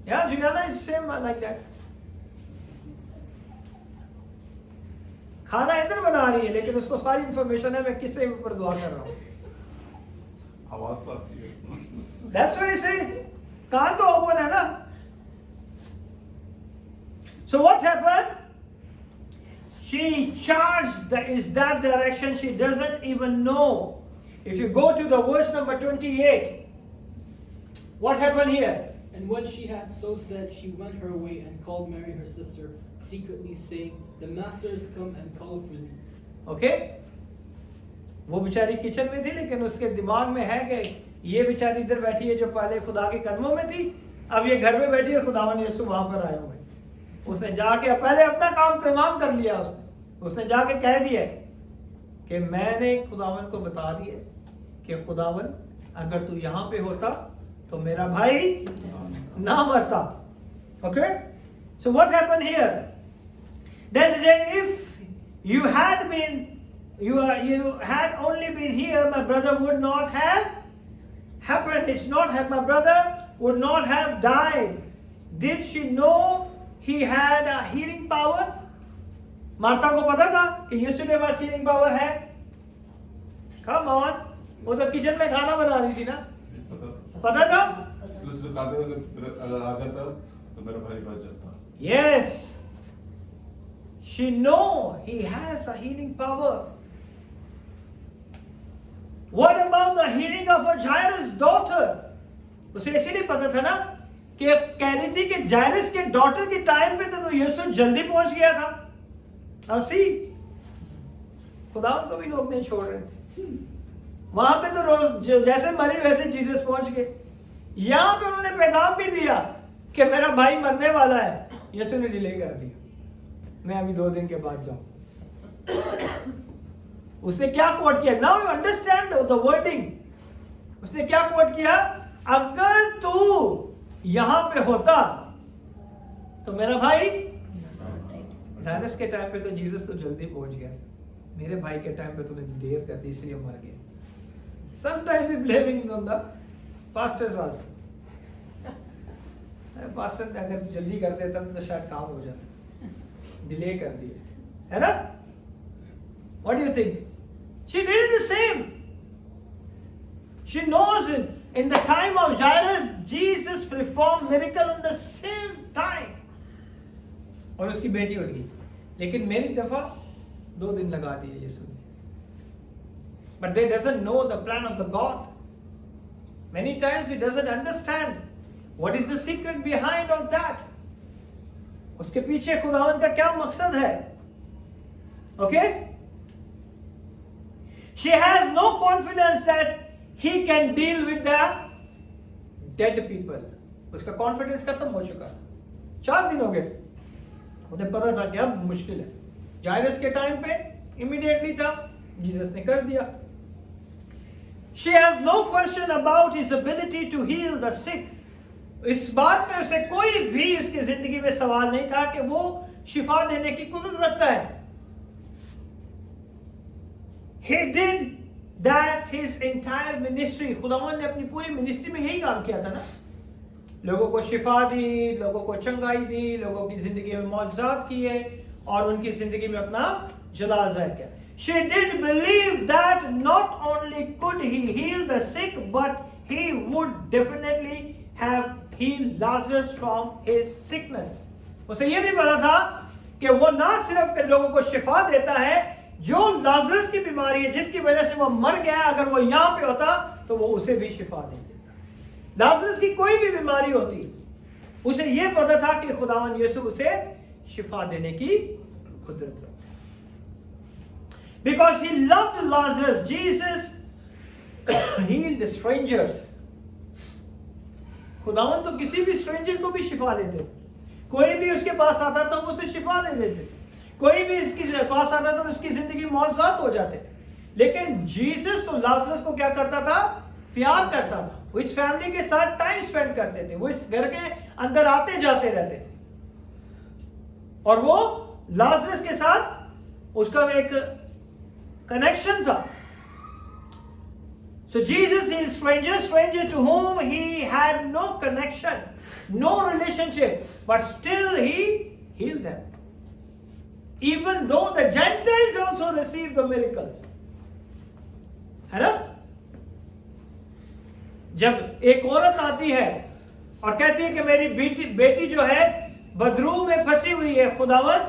या Juliana is same like that. खाना इधर बना रही है लेकिन उसको सारी इंफॉर्मेशन है, मैं किससे ऊपर दुआ कर रहा हूं। आवाज तो आती है। That's why I said, कान तो ओपन है ना। So what happened? She charged is that direction. She doesn't even know. If you go to the verse number 28, what happened here? And when she had so said, she went her way and called Mary her sister secretly, saying, The master is come and called for thee. Okay? वो बेचारी kitchen में थी लेकिन उसके दिमाग में है कि ये बेचारी इधर बैठी है जो पहले खुदा के कदमों में थी, अब ये घर में बैठी है, खुदावन यीशु वहां पर आए हुए। उसने जाके पहले अपना काम तमाम कर लिया। उसने जाके कह दिया कि मैंने खुदावन को बता दिया कि खुदावन अगर तू यहाँ पे होता तो मेरा भाई ना मरता। Okay? So what happened here? Then he said, if you had only been here, my brother would not have happened. It's not have my brother would not have died. Did she know he had a healing power? Martha को पता था कि यीशु के पास healing power है? Come on, वो तो kitchen में खाना बना रही थी ना, पता था? इसलिए उससे कहा था कि अगर आ जाता तो मेरा भाई बच जाता। Yes. She know he has a healing power. What about the healing of a Jairus' daughter? उसे इसीलिए पता था ना कि कह रही थी कि जायरस के डॉटर के टाइम पे तो यीशु जल्दी पहुंच गया था। Now see, खुदा उनको भी लोग नहीं छोड़ रहे थे। वहां पे तो रोज जैसे मरी वैसे जीसस पहुंच गए। यहां पे उन्होंने पैगाम भी दिया कि मेरा भाई मरने वाला है। यीशु ने डिले कर दिया, मैं अभी 2 दिन के बाद जाऊं। उसने क्या कोट किया? Now you understand the wording. उसने क्या कोट किया? अगर तू यहां पे होता तो मेरा भाई, जायरस के टाइम पे तो जीसस तो जल्दी पहुंच गया, मेरे भाई के टाइम पे तूने देर कर दी इसलिए मर गया। Sometimes we blaming on the pastors also. Pastor ने अगर जल्दी कर देता तो शायद काम हो जाता, डिले कर दिया, है ना? What do you think? She did the same. She knows it. In the time of Jairus, Jesus performed miracle in the same time. और उसकी बेटी उठ गई, लेकिन मेरी दफा 2 दिन लगा दिए यीशु ने। But they doesn't know the plan of the God. Many times we doesn't understand what is the secret behind all that. उसके पीछे खुदावन का क्या मकसद है? Okay? She has no confidence that he can deal with the dead people. उसका confidence खत्म हो चुका था। 4 दिन हो गए, उन्हें पता था कि अब मुश्किल है। जायरस के टाइम पे इमीडिएटली था, जीसस ने कर दिया। She has no question about his ability to heal the sick. इस बात में उसे कोई भी उसकी जिंदगी में सवाल नहीं था कि वो शिफा देने की कुदरत रखता है। He did that his entire ministry. खुदावंद ने अपनी पूरी मिनिस्ट्री में यही काम किया था ना, लोगों को शिफा दी, लोगों को चंगाई दी, लोगों की जिंदगी में मौजज़ात किए और उनकी जिंदगी में अपना जलाल ज़ाहिर किया। She did believe that not only could he heal the sick, but he would definitely have healed Lazarus from his sickness. उसे ये भी पता था कि वो ना सिर्फ के लोगों को शिफा देता है, जो लाजरस की बीमारी है जिसकी वजह से वो मर गया, अगर वो यहाँ पे होता तो वो उसे भी शिफा दे देता। लाजरस की कोई भी बीमारी होती, उसे ये पता था कि खुदावंद यीशु उसे शिफा देने की कुदरत रखता है। Because he loved Lazarus, Jesus healed strangers. खुदावंद तो किसी भी स्ट्रेंजर को भी शिफा देते, कोई भी उसके पास आता तो उसे शिफा दे देते, कोई भी इसके पास आता तो उसकी जिंदगी मौजज़ात हो जाते। लेकिन जीसस तो लाजरस को क्या करता था? प्यार करता था। वो इस फैमिली के साथ टाइम स्पेंड करते थे, वो इस घर के अंदर आते जाते रहते थे, और वो लाजरस के साथ उसका एक कनेक्शन था। So Jesus is stranger to whom he had no connection, no relationship, but still he healed them. Even though the Gentiles also received the miracles. है ना? जब एक औरत आती है और कहती है कि मेरी बेटी जो है बदरू में फंसी हुई है, खुदावन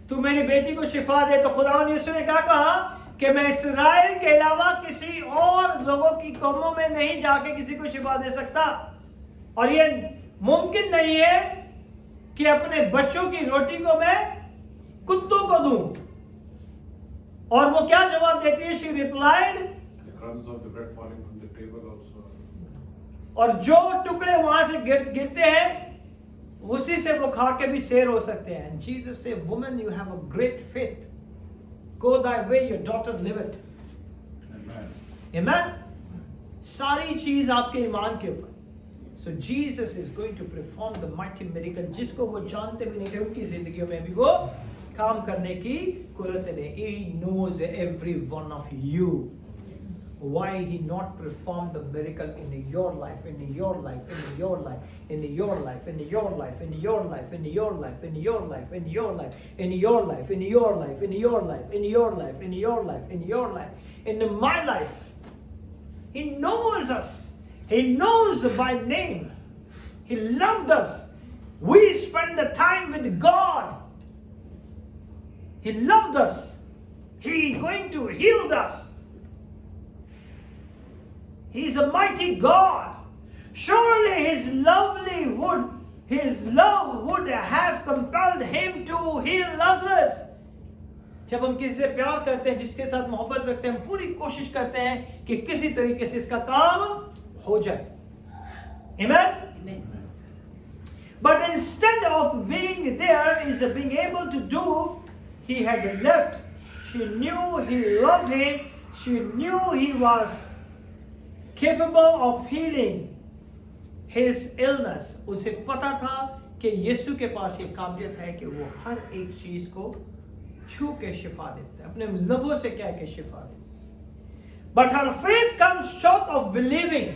तू मेरी बेटी को शिफा दे, तो खुदावन यीशु ने क्या कहा कि मैं इस्राएल के अलावा किसी और लोगों की कौमों में नहीं जाके किसी को शिफा दे सकता, और ये मुमकिन नहीं है कि अपने बच्चों की रोटी को मैं कुत्तों को दूं। और वो क्या जवाब देती है? शी रिप्लाइड, और जो टुकड़े वहां से गिरते हैं उसी से वो खा के भी शेर हो सकते हैं। जीसस से, woman you have a great faith, go thy way, your daughter live it. Amen. सारी चीज आपके ईमान के ऊपर। So Jesus is going to perform the mighty miracle, जिसको वो जानते भी नहीं थे उनकी जिंदगियों में भी वो काम करने की कुदरत है। He knows every one of you. Why he not perform the miracle in your life, in your life, in your life, in your life, in your life, in your life, in your life, in your life, in your life, in your life, in your life, in your life, in your life, in your life, in your life, in my life. He knows us. He knows by name. He loved us. We spend the time with God. He loved us. He is going to heal us. He is a mighty God. Surely His love would have compelled Him to heal Lazarus. जब हम किसी से प्यार करते हैं, जिसके साथ मोहब्बत रखते हैं, हम पूरी कोशिश करते हैं कि किसी तरीके से इसका काम हो जाए। Amen? But instead of being there is being able to do, he had left. She knew he loved him. She knew he was capable of healing his illness. उसे पता था कि यीशु के पास ये काबिलियत है कि वो हर एक चीज को छू के शिफा देता है, अपने लबों से कह के शिफा देता। But her faith comes short of believing.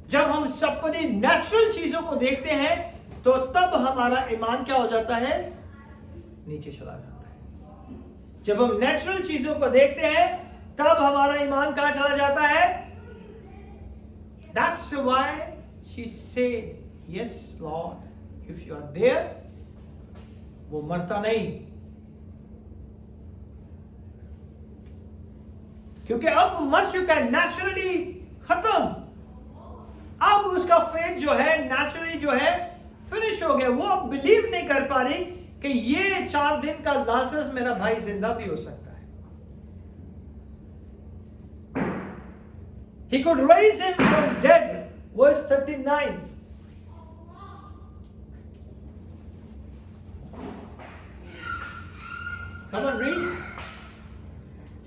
जब हम अपनी नेचुरल चीजों को देखते हैं तो तब हमारा ईमान क्या हो जाता है? नीचे चला जाता है। जब हम नेचुरल चीजों को देखते हैं तब हमारा ईमान कहां चला जाता है? That's why she said, yes Lord, if you are there. वो मरता नहीं, क्योंकि अब मर चुका है, नेचुरली खत्म। अब उसका फेथ जो है नेचुरली जो है फिनिश हो गया। वो अब बिलीव नहीं कर पा रही कि ये 4 दिन का लाजरस मेरा भाई जिंदा भी हो सकता है। He could raise him from dead. verse 39. Come on, read.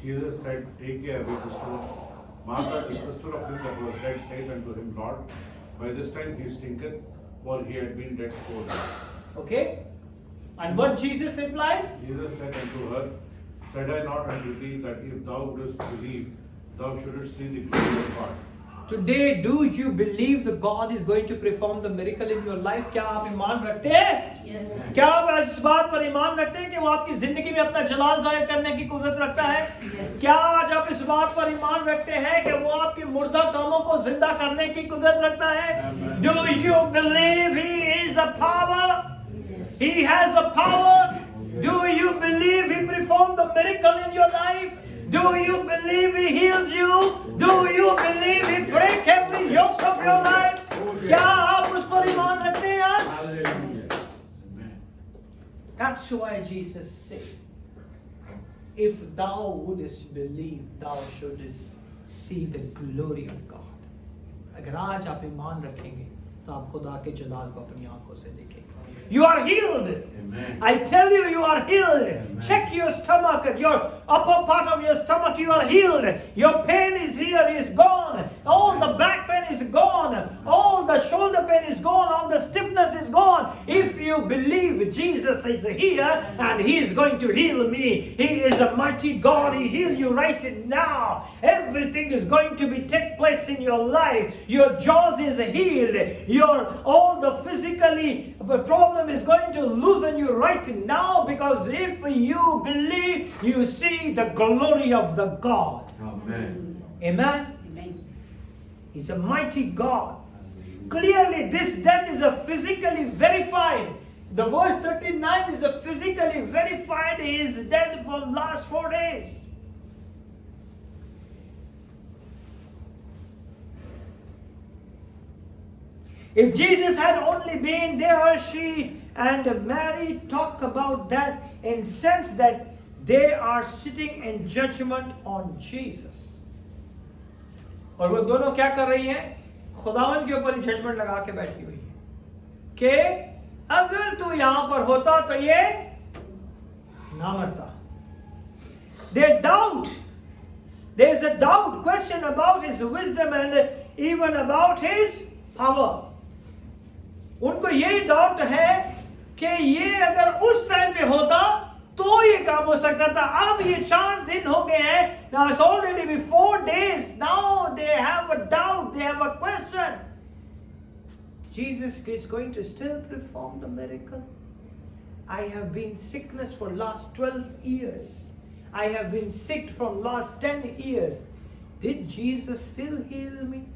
Jesus said, take care with the stone. Martha, the sister of him that was dead, said unto him, Lord, by this time he stinketh, for he had been dead 4 days. Okay. And what Jesus replied? Jesus said unto her, said I not unto thee that if thou wouldest believe, thou shouldest see the glory of God? Today, do you believe that God is going to perform the miracle in your life? क्या आप ईमान रखते हैं? Yes. क्या आप इस बात पर ईमान रखते हैं कि वो आपकी जिंदगी में अपना जलाल जाहिर करने की कुदरत रखता है? Yes. क्या आज आप इस बात पर ईमान रखते हैं कि वो आपके मुर्दा कामों को जिंदा करने की कुदरत रखता है? Do you believe He is a power? Yes. He has the power. Do you believe He performed the miracle in your life? Do you believe He heals you? Do you believe He breaks every yoke of your life? क्या आप उस पर ईमान रखते हैं आज? Hallelujah. That's why Jesus said, if thou wouldest believe, thou shouldest see the glory of God. अगर आज आप ईमान रखेंगे तो आप खुदा के जलाल को अपनी आंखों से देखेंगे. You are healed. Amen. I tell you, you are healed. Amen. Check your stomach, your upper part of your stomach, you are healed. Your pain is here, is gone. All the back pain is gone. All the shoulder pain is gone. All the stiffness is gone. If you believe Jesus is here and He is going to heal me, He is a mighty God. He heal you right now. Everything is going to be take place in your life. Your jaws is healed. Your all the physically problem is going to loosen you right now, because if you believe, you see the glory of the God. Amen. Amen. Amen. He's a mighty God. Clearly, this death is a physically verified. The verse 39 is a physically verified. He is dead for last 4 days. If Jesus had only been there, she and Mary talk about that in sense that they are sitting in judgment on Jesus. और वो दोनों क्या कर रही हैं? खुदावन के ऊपर जजमेंट लगा के बैठी हुई है कि अगर तू यहां पर होता तो ये ना मरता. They doubt. There is a doubt, question about His wisdom and even about His power. उनको ये डाउट है कि ये अगर उस टाइम पे होता तो ये काम हो सकता था. अब ये 4 दिन हो गए हैं. Now it's already been 4 days. Now they have a doubt, they have a question. Jesus is going to still perform the miracle. I have been sickness for last 12 years. I have been sick from last 10 years. Did Jesus still heal me?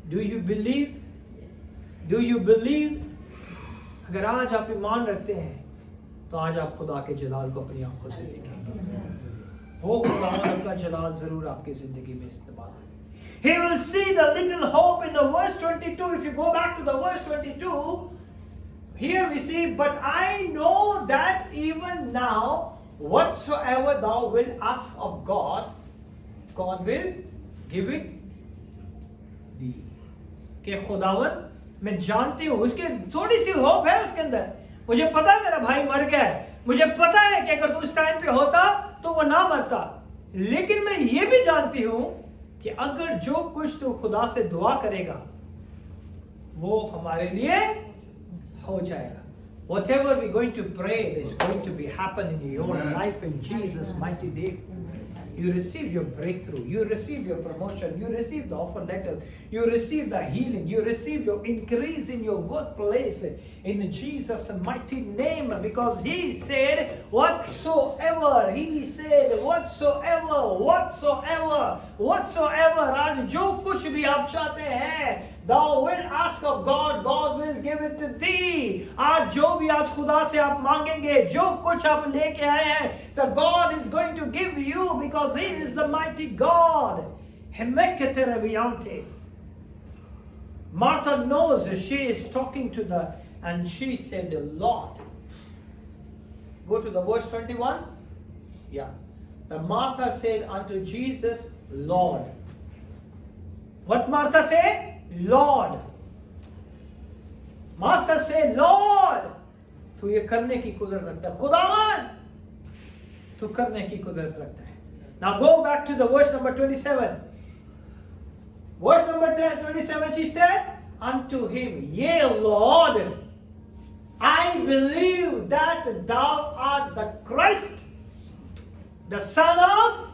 Do you believe? Yes. Do you believe? अगर आज आप ईमान रखते हैं तो आज आप खुदा के जलाल को अपनी आंखों से देखेंगे. वो खुदा अपना जलाल जरूर आपकी जिंदगी में इस्तेमाल करेगा. He will see the little hope in the verse 22. If you go back to the verse 22, here we see, but I know that even now, whatsoever thou wilt ask of God, God will give it thee. कि खुदावन मैं जानती हूँ, उसके थोड़ी see hope है उसके अंदर. मुझे पता है मेरा भाई मर गया है. मुझे पता है कि अगर तू उस टाइम पे होता तो वो ना मरता. लेकिन मैं ये भी जानती हूँ कि अगर जो कुछ तू खुदा से दुआ करेगा वो हमारे लिए हो जाएगा. Whatever we're going to pray, there's going to be happen in your life in Jesus' mighty name. You receive your breakthrough, you receive your promotion, you receive the offer letter, you receive the healing, you receive your increase in your workplace in Jesus' mighty name, because He said whatsoever, He said whatsoever, आज जो कुछ भी आप चाहते हैं, thou will ask of God, God will give it to thee. आज जो भी आज खुदा से आप मांगेंगे, जो कुछ आप लेके आए हैं, the God is going to give you, because He is the mighty God. Martha knows she is talking to the, and she said, Lord. Go to the verse 21. Yeah. The Martha said unto Jesus, Lord. What Martha say? Lord. Martha say, Lord. तू ये करने की कुदरत रखता है. खुदावन, तू करने की कुदरत रखता है. Now go back to the verse number 27. Verse number 27, she said unto him, Yea, Lord, I believe that thou art the Christ, the Son of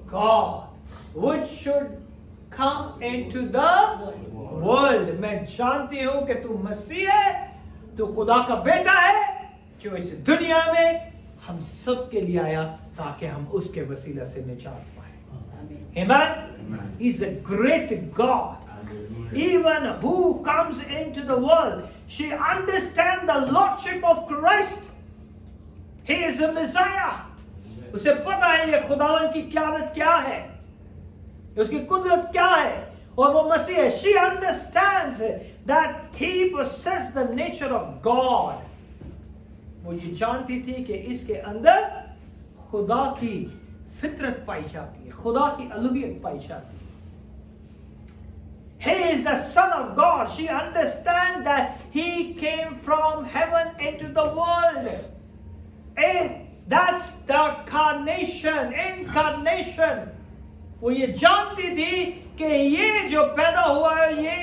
God, which should come into the world. मैं जानती हूँ कि तू मसीह है, तू खुदा का बेटा है, जो इस दुनिया में हम सब के लिए आया ताकि हम उसके वसीला से निजात पाए. Amen. He's a great God. Even who comes into the world, she understands the lordship of Christ. He is the Messiah. उसे पता है ये खुदावन की क़यादत क्या है, उसकी कुदरत क्या है, और वो मसीह है. She understands that he possesses the nature of God. वो ये जानती थी कि इसके अंदर खुदा की फितरत पाई जाती है, खुदा की अलूहियत पाई जाती है. He is the Son of God. She understands that he came from heaven into the world. And that's the incarnation. वो ये जानती थी कि ये जो पैदा हुआ है ये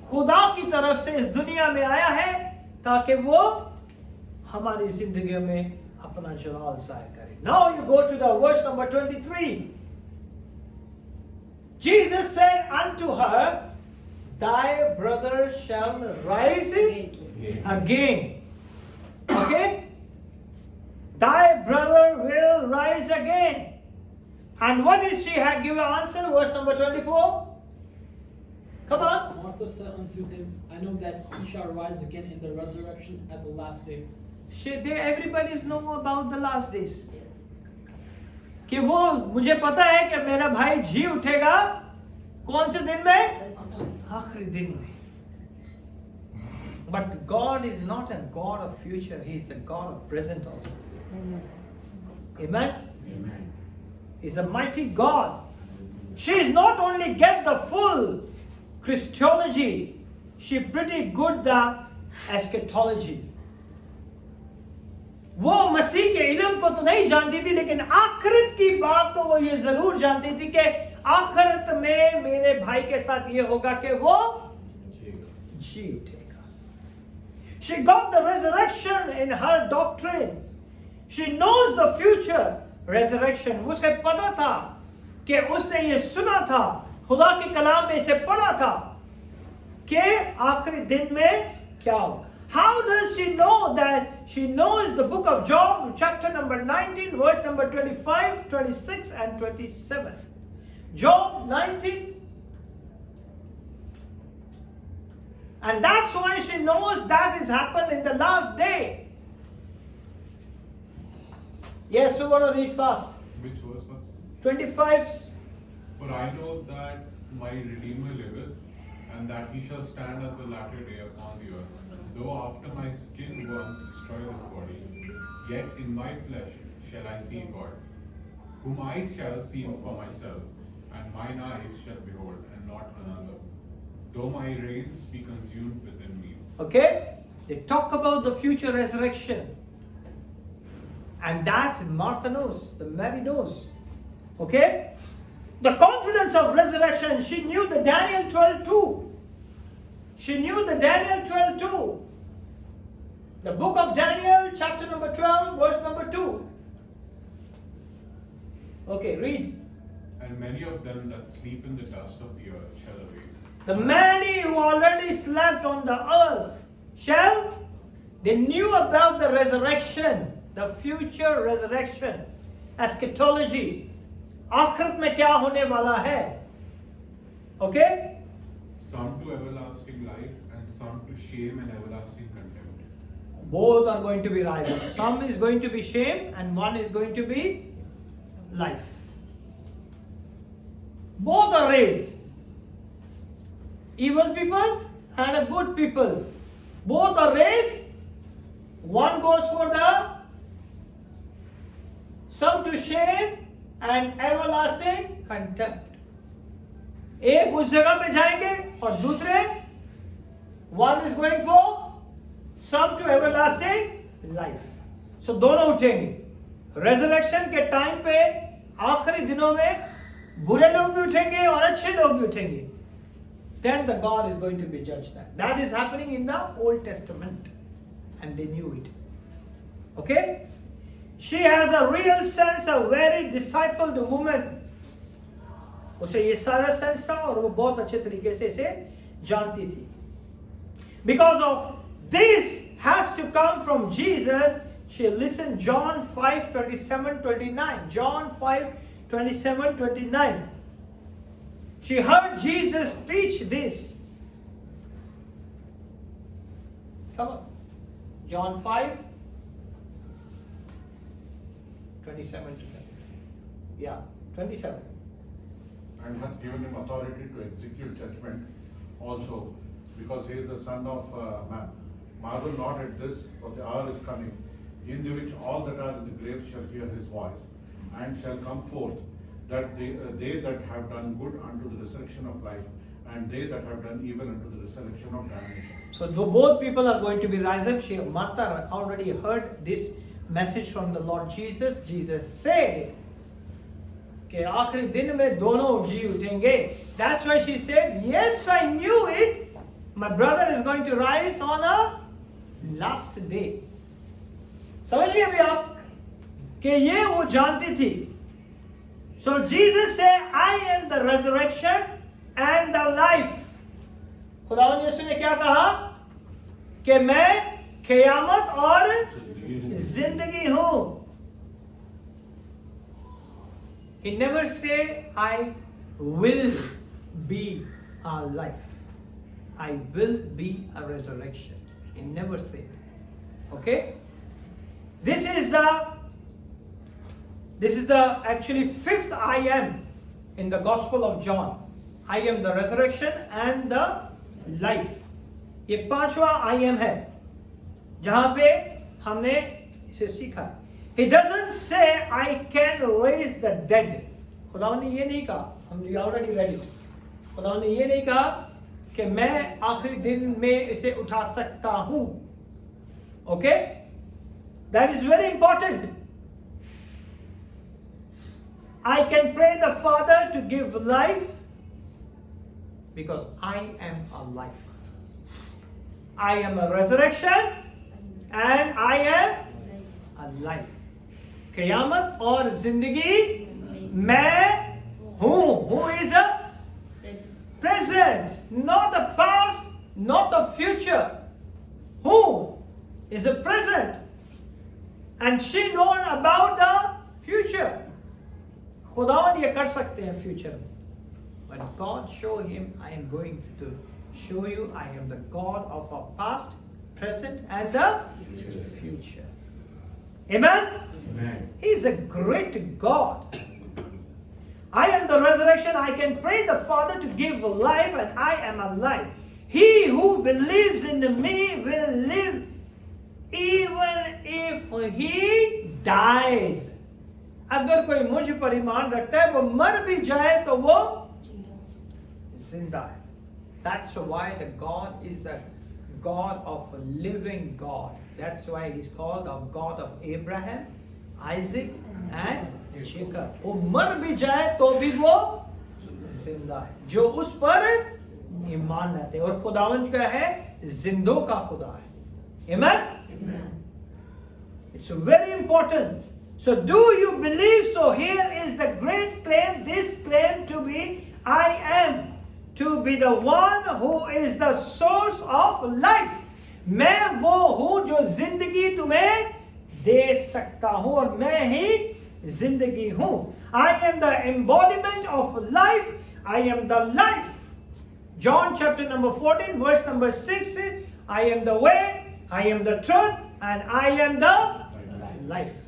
खुदा की तरफ से इस दुनिया में आया है ताकि वो हमारी जिंदगी में अपना जलाल जाहिर करे. Now you go to the verse number 23. Jesus said unto her, Thy brother shall rise again. Okay? Thy brother will rise again. And what did she have given answer? Verse number 24. Come on. Martha said unto him, I know that he shall rise again in the resurrection at the last day. Everybody know about the last days. कि वो मुझे पता है कि मेरा भाई जी उठेगा कौन से दिन में? आखिरी दिन में. But God is not a God of future, He is a God of present also. Amen? He's a mighty God. She is not only get the full Christology, she pretty good the eschatology. वो मसीह के इल्म को तो नहीं जानती थी, लेकिन आखिरत की बात को वो ये जरूर जानती थी कि आखिरत में मेरे भाई के साथ ये होगा कि वो जी उठेगा. She got the resurrection in her doctrine. She knows the future resurrection. उसे पता था कि उसने ये सुना था, खुदा के कलाम में इसे पढ़ा था कि आखिरी दिन में क्या होगा. How does she know that? She knows the book of Job, chapter number 19, verse number 25, 26 and 27. Job 19. And that's why she knows that is happened in the last day. Yes, who want to read fast? Which verse was? 25. For I know that my Redeemer liveth, and that he shall stand at the latter day upon the earth. Though after my skin worms destroy this body, yet in my flesh shall I see God, whom I shall see for myself, and mine eyes shall behold, and not another. Though my reins be consumed within me. Okay? They talk about the future resurrection. And that Martha knows, the Mary knows. Okay? The confidence of resurrection, she knew the Daniel 12:2. She knew the Daniel 12:2. The book of Daniel, chapter number 12, verse number 2. Okay, read. And many of them that sleep in the dust of the earth shall awake. The many who already slept on the earth they knew about the resurrection, the future resurrection, eschatology. आखिरत में क्या होने वाला है? Okay? Some to everlasting life, and some to shame and everlasting contempt. Both are going to be rising. Some is going to be shame, and one is going to be life. Both are raised. Evil people and a good people. Both are raised. One goes for the some to shame and everlasting contempt. एक उस जगह पे जाएंगे और दूसरे one is going for some to everlasting life. So दोनों उठेंगे। Resurrection के टाइम पे आखिरी दिनों में बुरे लोग भी उठेंगे और अच्छे लोग भी उठेंगे। Then the God is going to be judged. That is happening in the Old Testament, and they knew it. Okay? She has a real sense, a very discipled woman. उसे ये सारा सेंस था और वो बहुत अच्छे तरीके से इसे जानती थी. Because of this has to come from Jesus, she listened John 5:27-29. John 5:27-29. She heard Jesus teach this. Come on. John 5:27-29. Yeah, 27. And hath given him authority to execute judgment also, because he is the Son of Man. Marvel not at this, for the hour is coming, in the which all that are in the grave shall hear his voice, and shall come forth, that they that have done good unto the resurrection of life, and they that have done evil unto the resurrection of damnation. So though both people are going to be rise up, Martha already heard this message from the Lord Jesus. Jesus said it. कि आखिरी दिन में दोनों जी उठेंगे. That's why she said, yes, I knew it. My brother is going to rise on a last day. समझिए अभी आप कि ये वो जानती थी. So Jesus said, I am the resurrection and the life. खुदावंद यीशु ने क्या कहा कि मैं क़यामत और जिंदगी हूं. He never said, I will be a life. I will be a resurrection. He never said. Okay? This is the actually fifth I am in the Gospel of John. I am the resurrection and the life. ये पांचवा I am है जहां पे हमने इसे सीखा. He doesn't say I can raise the dead. खुदावंद ने ये नहीं कहा. हम already read it. खुदावंद ने ये नहीं कहा कि मैं आखिरी दिन में इसे उठा सकता हूं. Okay? That is very important. I can pray the Father to give life because I am a life. I am a resurrection and I am a life. क़यामत और जिंदगी मैं हूं. Who is a present, not a past, not a future. Who is a present, and she known about the future. खुदावंद ये कर सकते हैं future में. But God show him, I am going to show you I am the God of our past, present and the future. Amen? Amen. He is a great God. I am the resurrection. I can pray the Father to give life, and I am alive. He who believes in me will live even if he dies. अगर कोई मुझ पर ईमान रखता है वो मर भी जाए तो वो जिंदा है. That's why the God is a God of a living God. That's why he's called the God of Abraham, Isaac and Jacob. वो मर भी जाए तो भी वो जिंदा है जो उस पर ईमान लाते हैं. और खुदावंद का है जिंदों का खुदा है. Amen? It's very important. So do you believe? So here is the great claim. This claim to be I am, to be the one who is the source of life. मैं वो हूँ जो जिंदगी तुम्हें दे सकता हूँ और मैं ही जिंदगी हूँ. I am the embodiment of life. I am the life. John chapter number 14 verse number 6. I am the way, I am the truth, and I am the life.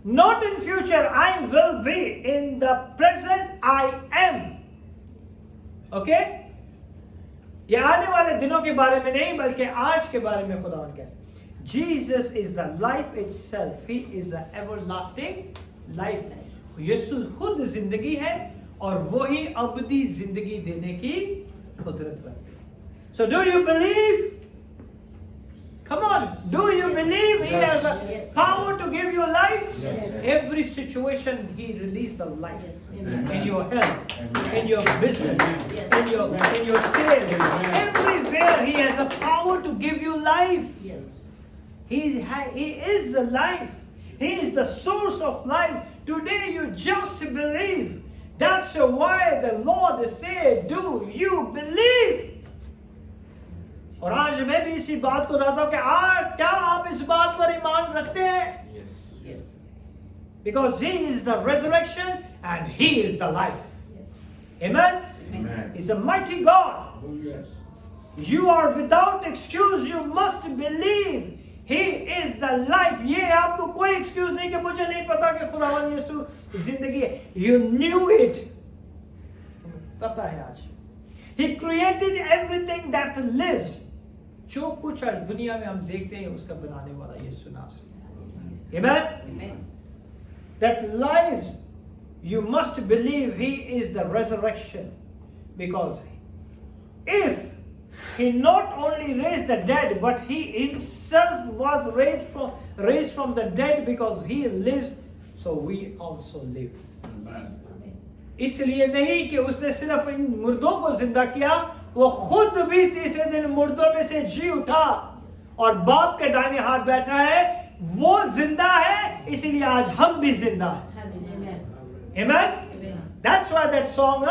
Not in future, I will be. In the present, I am. Okay? ये आने वाले दिनों के बारे में नहीं बल्कि आज के बारे में खुदा कहता है. Jesus is the life itself. He is the everlasting life. यीशु खुद जिंदगी है और वही अबदी जिंदगी देने की कुदरत रखते हैं. So do you believe? Come on, do you believe He has the Yes. power to give you life? Yes. Every situation He released the life. Yes. Amen. In your health, Amen. in your business, Yes. in your sale, everywhere He has the power to give you life. Yes. He is the life. He is the source of life. Today you just believe. That's why the Lord said, "Do you believe?" और आज मैं भी इसी बात को रहा था कि क्या आप इस बात पर ईमान रखते हैं? Yes. Because He is the resurrection and He is the life. Yes. Amen? Amen. He's a mighty God. Oh, yes. You are without excuse. You must believe He is the life. ये आपको कोई excuse नहीं कि मुझे नहीं पता कि खुदावन यीशु जिंदगी है. You knew it. तुम्हें पता है आज. He created everything that lives. जो कुछ आज दुनिया में हम देखते हैं उसका बनाने वाला यीशु नासरी. Amen? Amen. That lives, you must believe He is the resurrection. Because if He not only raised the dead, but He Himself was raised from the dead, because He lives, so we also live. Amen. इसलिए नहीं कि उसने सिर्फ इन मुर्दों को जिंदा किया, वो खुद भी तीसरे दिन मुर्दों में से जी उठा और बाप के दाहिने हाथ बैठा है. वो जिंदा है, इसलिए आज हम भी जिंदा हैं. Amen. Amen? Amen. That's why that song,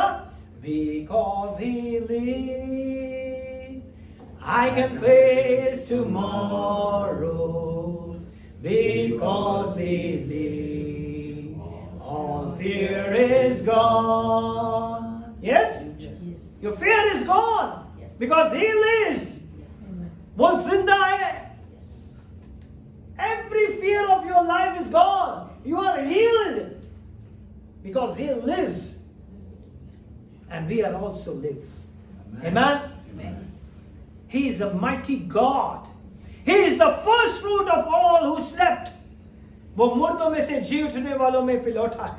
because He lives, I can face tomorrow. Because He lives, all fear is gone. Yes? Yes. Your fear is gone. Yes. Because He lives. Yes. Amen. वो जिंदा है. Yes. Every fear of your life is gone. You are healed. Because He lives. And we are also live. Amen? Amen. He is a mighty God. He is the first fruit of all who slept. वो मुर्दों में से जी उठने वालों में पिलौठा है.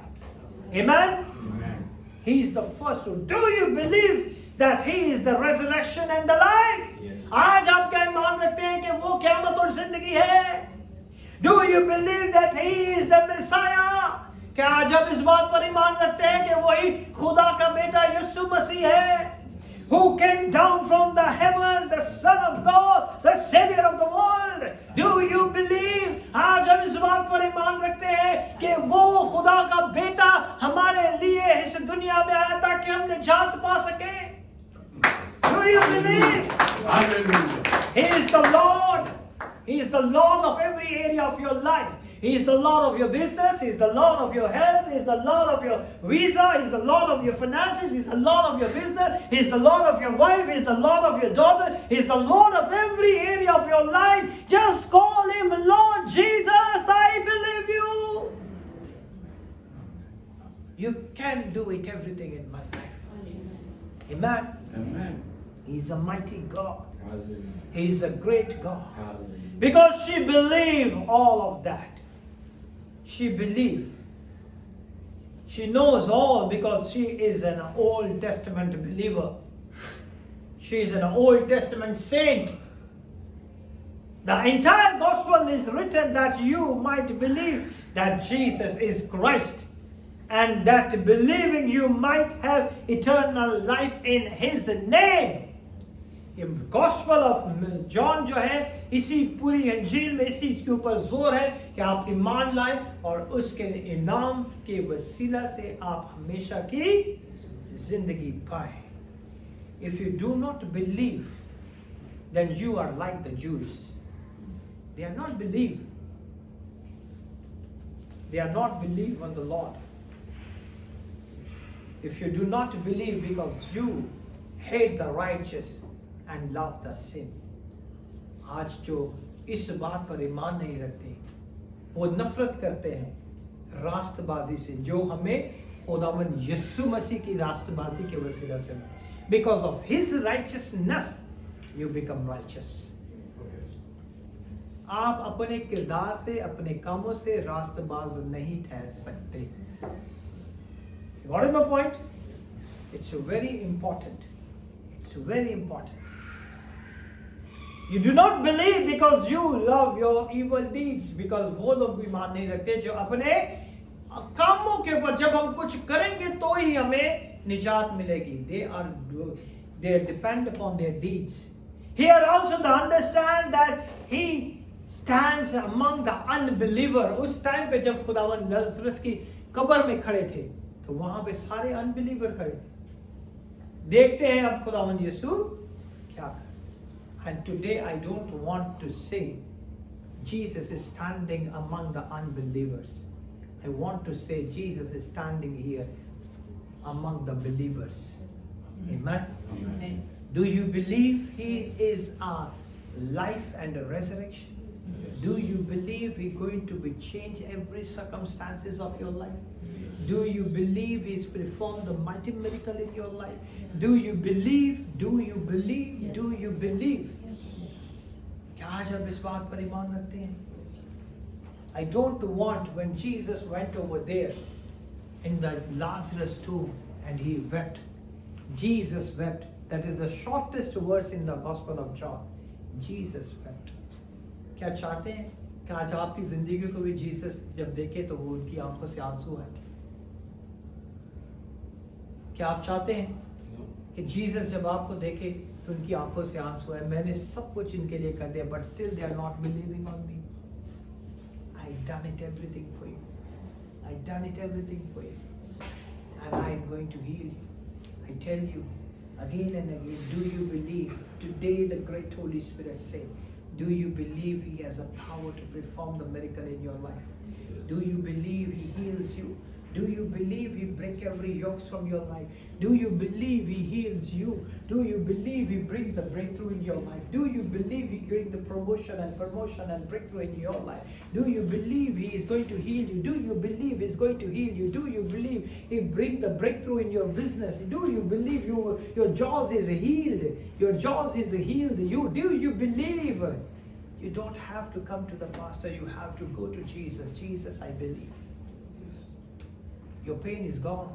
Amen? Amen. He is the first fruit. Do you believe that He is the resurrection and the life? Yes. आज आप क्या ईमान रखते हैं कि वो क़यामत और जिंदगी है? Do you believe that He is the Messiah? क्या आज हम इस बात पर ईमान रखते हैं कि वही खुदा का बेटा यीशु मसीह है? Who came down from the heaven, the Son of God, the Savior of the world. Do you believe? आज हम इस बात पर ईमान रखते हैं कि वो खुदा का बेटा हमारे लिए इस दुनिया में आया ताकि हम निजात पा सके. Do you believe? Hallelujah. He is the Lord. He is the Lord of every area of your life. He is the Lord of your business. He is the Lord of your health. He is the Lord of your visa. He is the Lord of your finances. He is the Lord of your business. He is the Lord of your wife. He is the Lord of your daughter. He is the Lord of every area of your life. Just call Him Lord Jesus. I believe you. You can do it everything in my life. Amen. Amen. He is a mighty God. Hallelujah. He is a great God. Hallelujah. Because she believed all of that. She believed. She knows all because she is an Old Testament believer. She is an Old Testament saint. The entire gospel is written that you might believe that Jesus is Christ, and that believing you might have eternal life in His name. ये gospel of John जो है इसी पूरी अंजील में इसी के ऊपर जोर है कि आप ईमान लाएं और उसके इनाम के वसीला से आप हमेशा की जिंदगी पाएं. If you do not believe, then you are like the Jews. They are not believe. They are not believe on the Lord. If you do not believe because you hate the righteous and love the sin. आज जो इस बात पर ईमान नहीं रखते वो नफरत करते हैं रास्तबाजी से जो हमें खुदावन यीशु मसीह की रास्तबाजी के वसीला से. Because of His righteousness you become righteous. आप अपने किरदार से अपने कामों से रास्तबाज नहीं ठहर सकते. Got it, my point? It's very important. It's very important. You do not believe because you love your evil deeds, because वो लोग भी मान नहीं रखते जो अपने कामों के ऊपर, जब हम कुछ करेंगे तो ही हमें निजात मिलेगी. They depend upon their deeds. Here also they understand that he stands among the unbeliever. उस टाइम पे जब खुदावन लाजरस की कब्र में खड़े थे तो वहां पे सारे अनबिलीवर खड़े थे. देखते हैं अब खुदावन यीशु क्या कर. And today I don't want to say Jesus is standing among the unbelievers. I want to say Jesus is standing here among the believers. Amen. Amen. Do you believe he is a life and a resurrection? Do you believe he's going to be change every circumstances of your life? Do you believe he's performed the mighty miracle in your life? Do you believe? Do you believe? Yes. Do you believe? Yes, yes. क्या आज आप इस बात पर ईमान रखते हैं? I don't want when Jesus went over there in the Lazarus tomb and he wept. Jesus wept. That is the shortest verse in the Gospel of John. Jesus wept. क्या चाहते हैं कि आज आपकी जिंदगी को भी जीसस जब देखे तो वो उनकी आंखों से आंसू आए? क्या आप चाहते हैं कि जीसस जब आपको देखे तो उनकी आंखों से आंसू आए? मैंने सब कुछ इनके लिए कर दिया, but still they are not believing on me. I done it everything for you. I done it everything for you. And I am going to heal you. I tell you again and again, do you believe? Today the great Holy Spirit says, do you believe he has a power to perform the miracle in your life? Do you believe he heals you? Do you believe he breaks every yoke from your life? Do you believe he heals you? Do you believe he brings the breakthrough in your life? Do you believe he brings the promotion and breakthrough in your life? Do you believe he is going to heal you? Do you believe he is going to heal you? Do you believe he brings the breakthrough in your business? Do you believe your jaws is healed? Your jaws is healed. Do you believe? You don't have to come to the pastor. You have to go to Jesus. Jesus, I believe. Your pain is gone.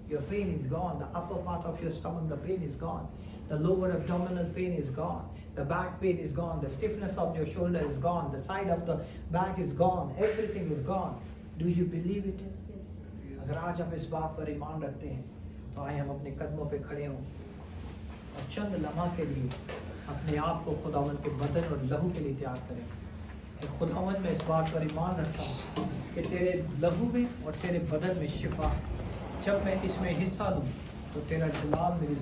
Your pain is gone. The upper part of your stomach, the pain is gone. The lower abdominal pain is gone. The back pain is gone. The stiffness of your shoulder is gone. The side of the back is gone. Everything is gone. Do you believe it? Yes, yes. अगर आज हम इस बात पर ईमान रखते हैं तो आए हम अपने कदमों पे खड़े हों और चंद लम्हा के लिए अपने आप को खुदावन के बदन और लहू के लिए तैयार करें. खुदावन में इस बात पर ईमान रखता हूँ कि तेरे लहू में और तेरे बदन में शिफा. जब मैं इसमें हिस्सा लूँ तो तेरा जलाल मेरी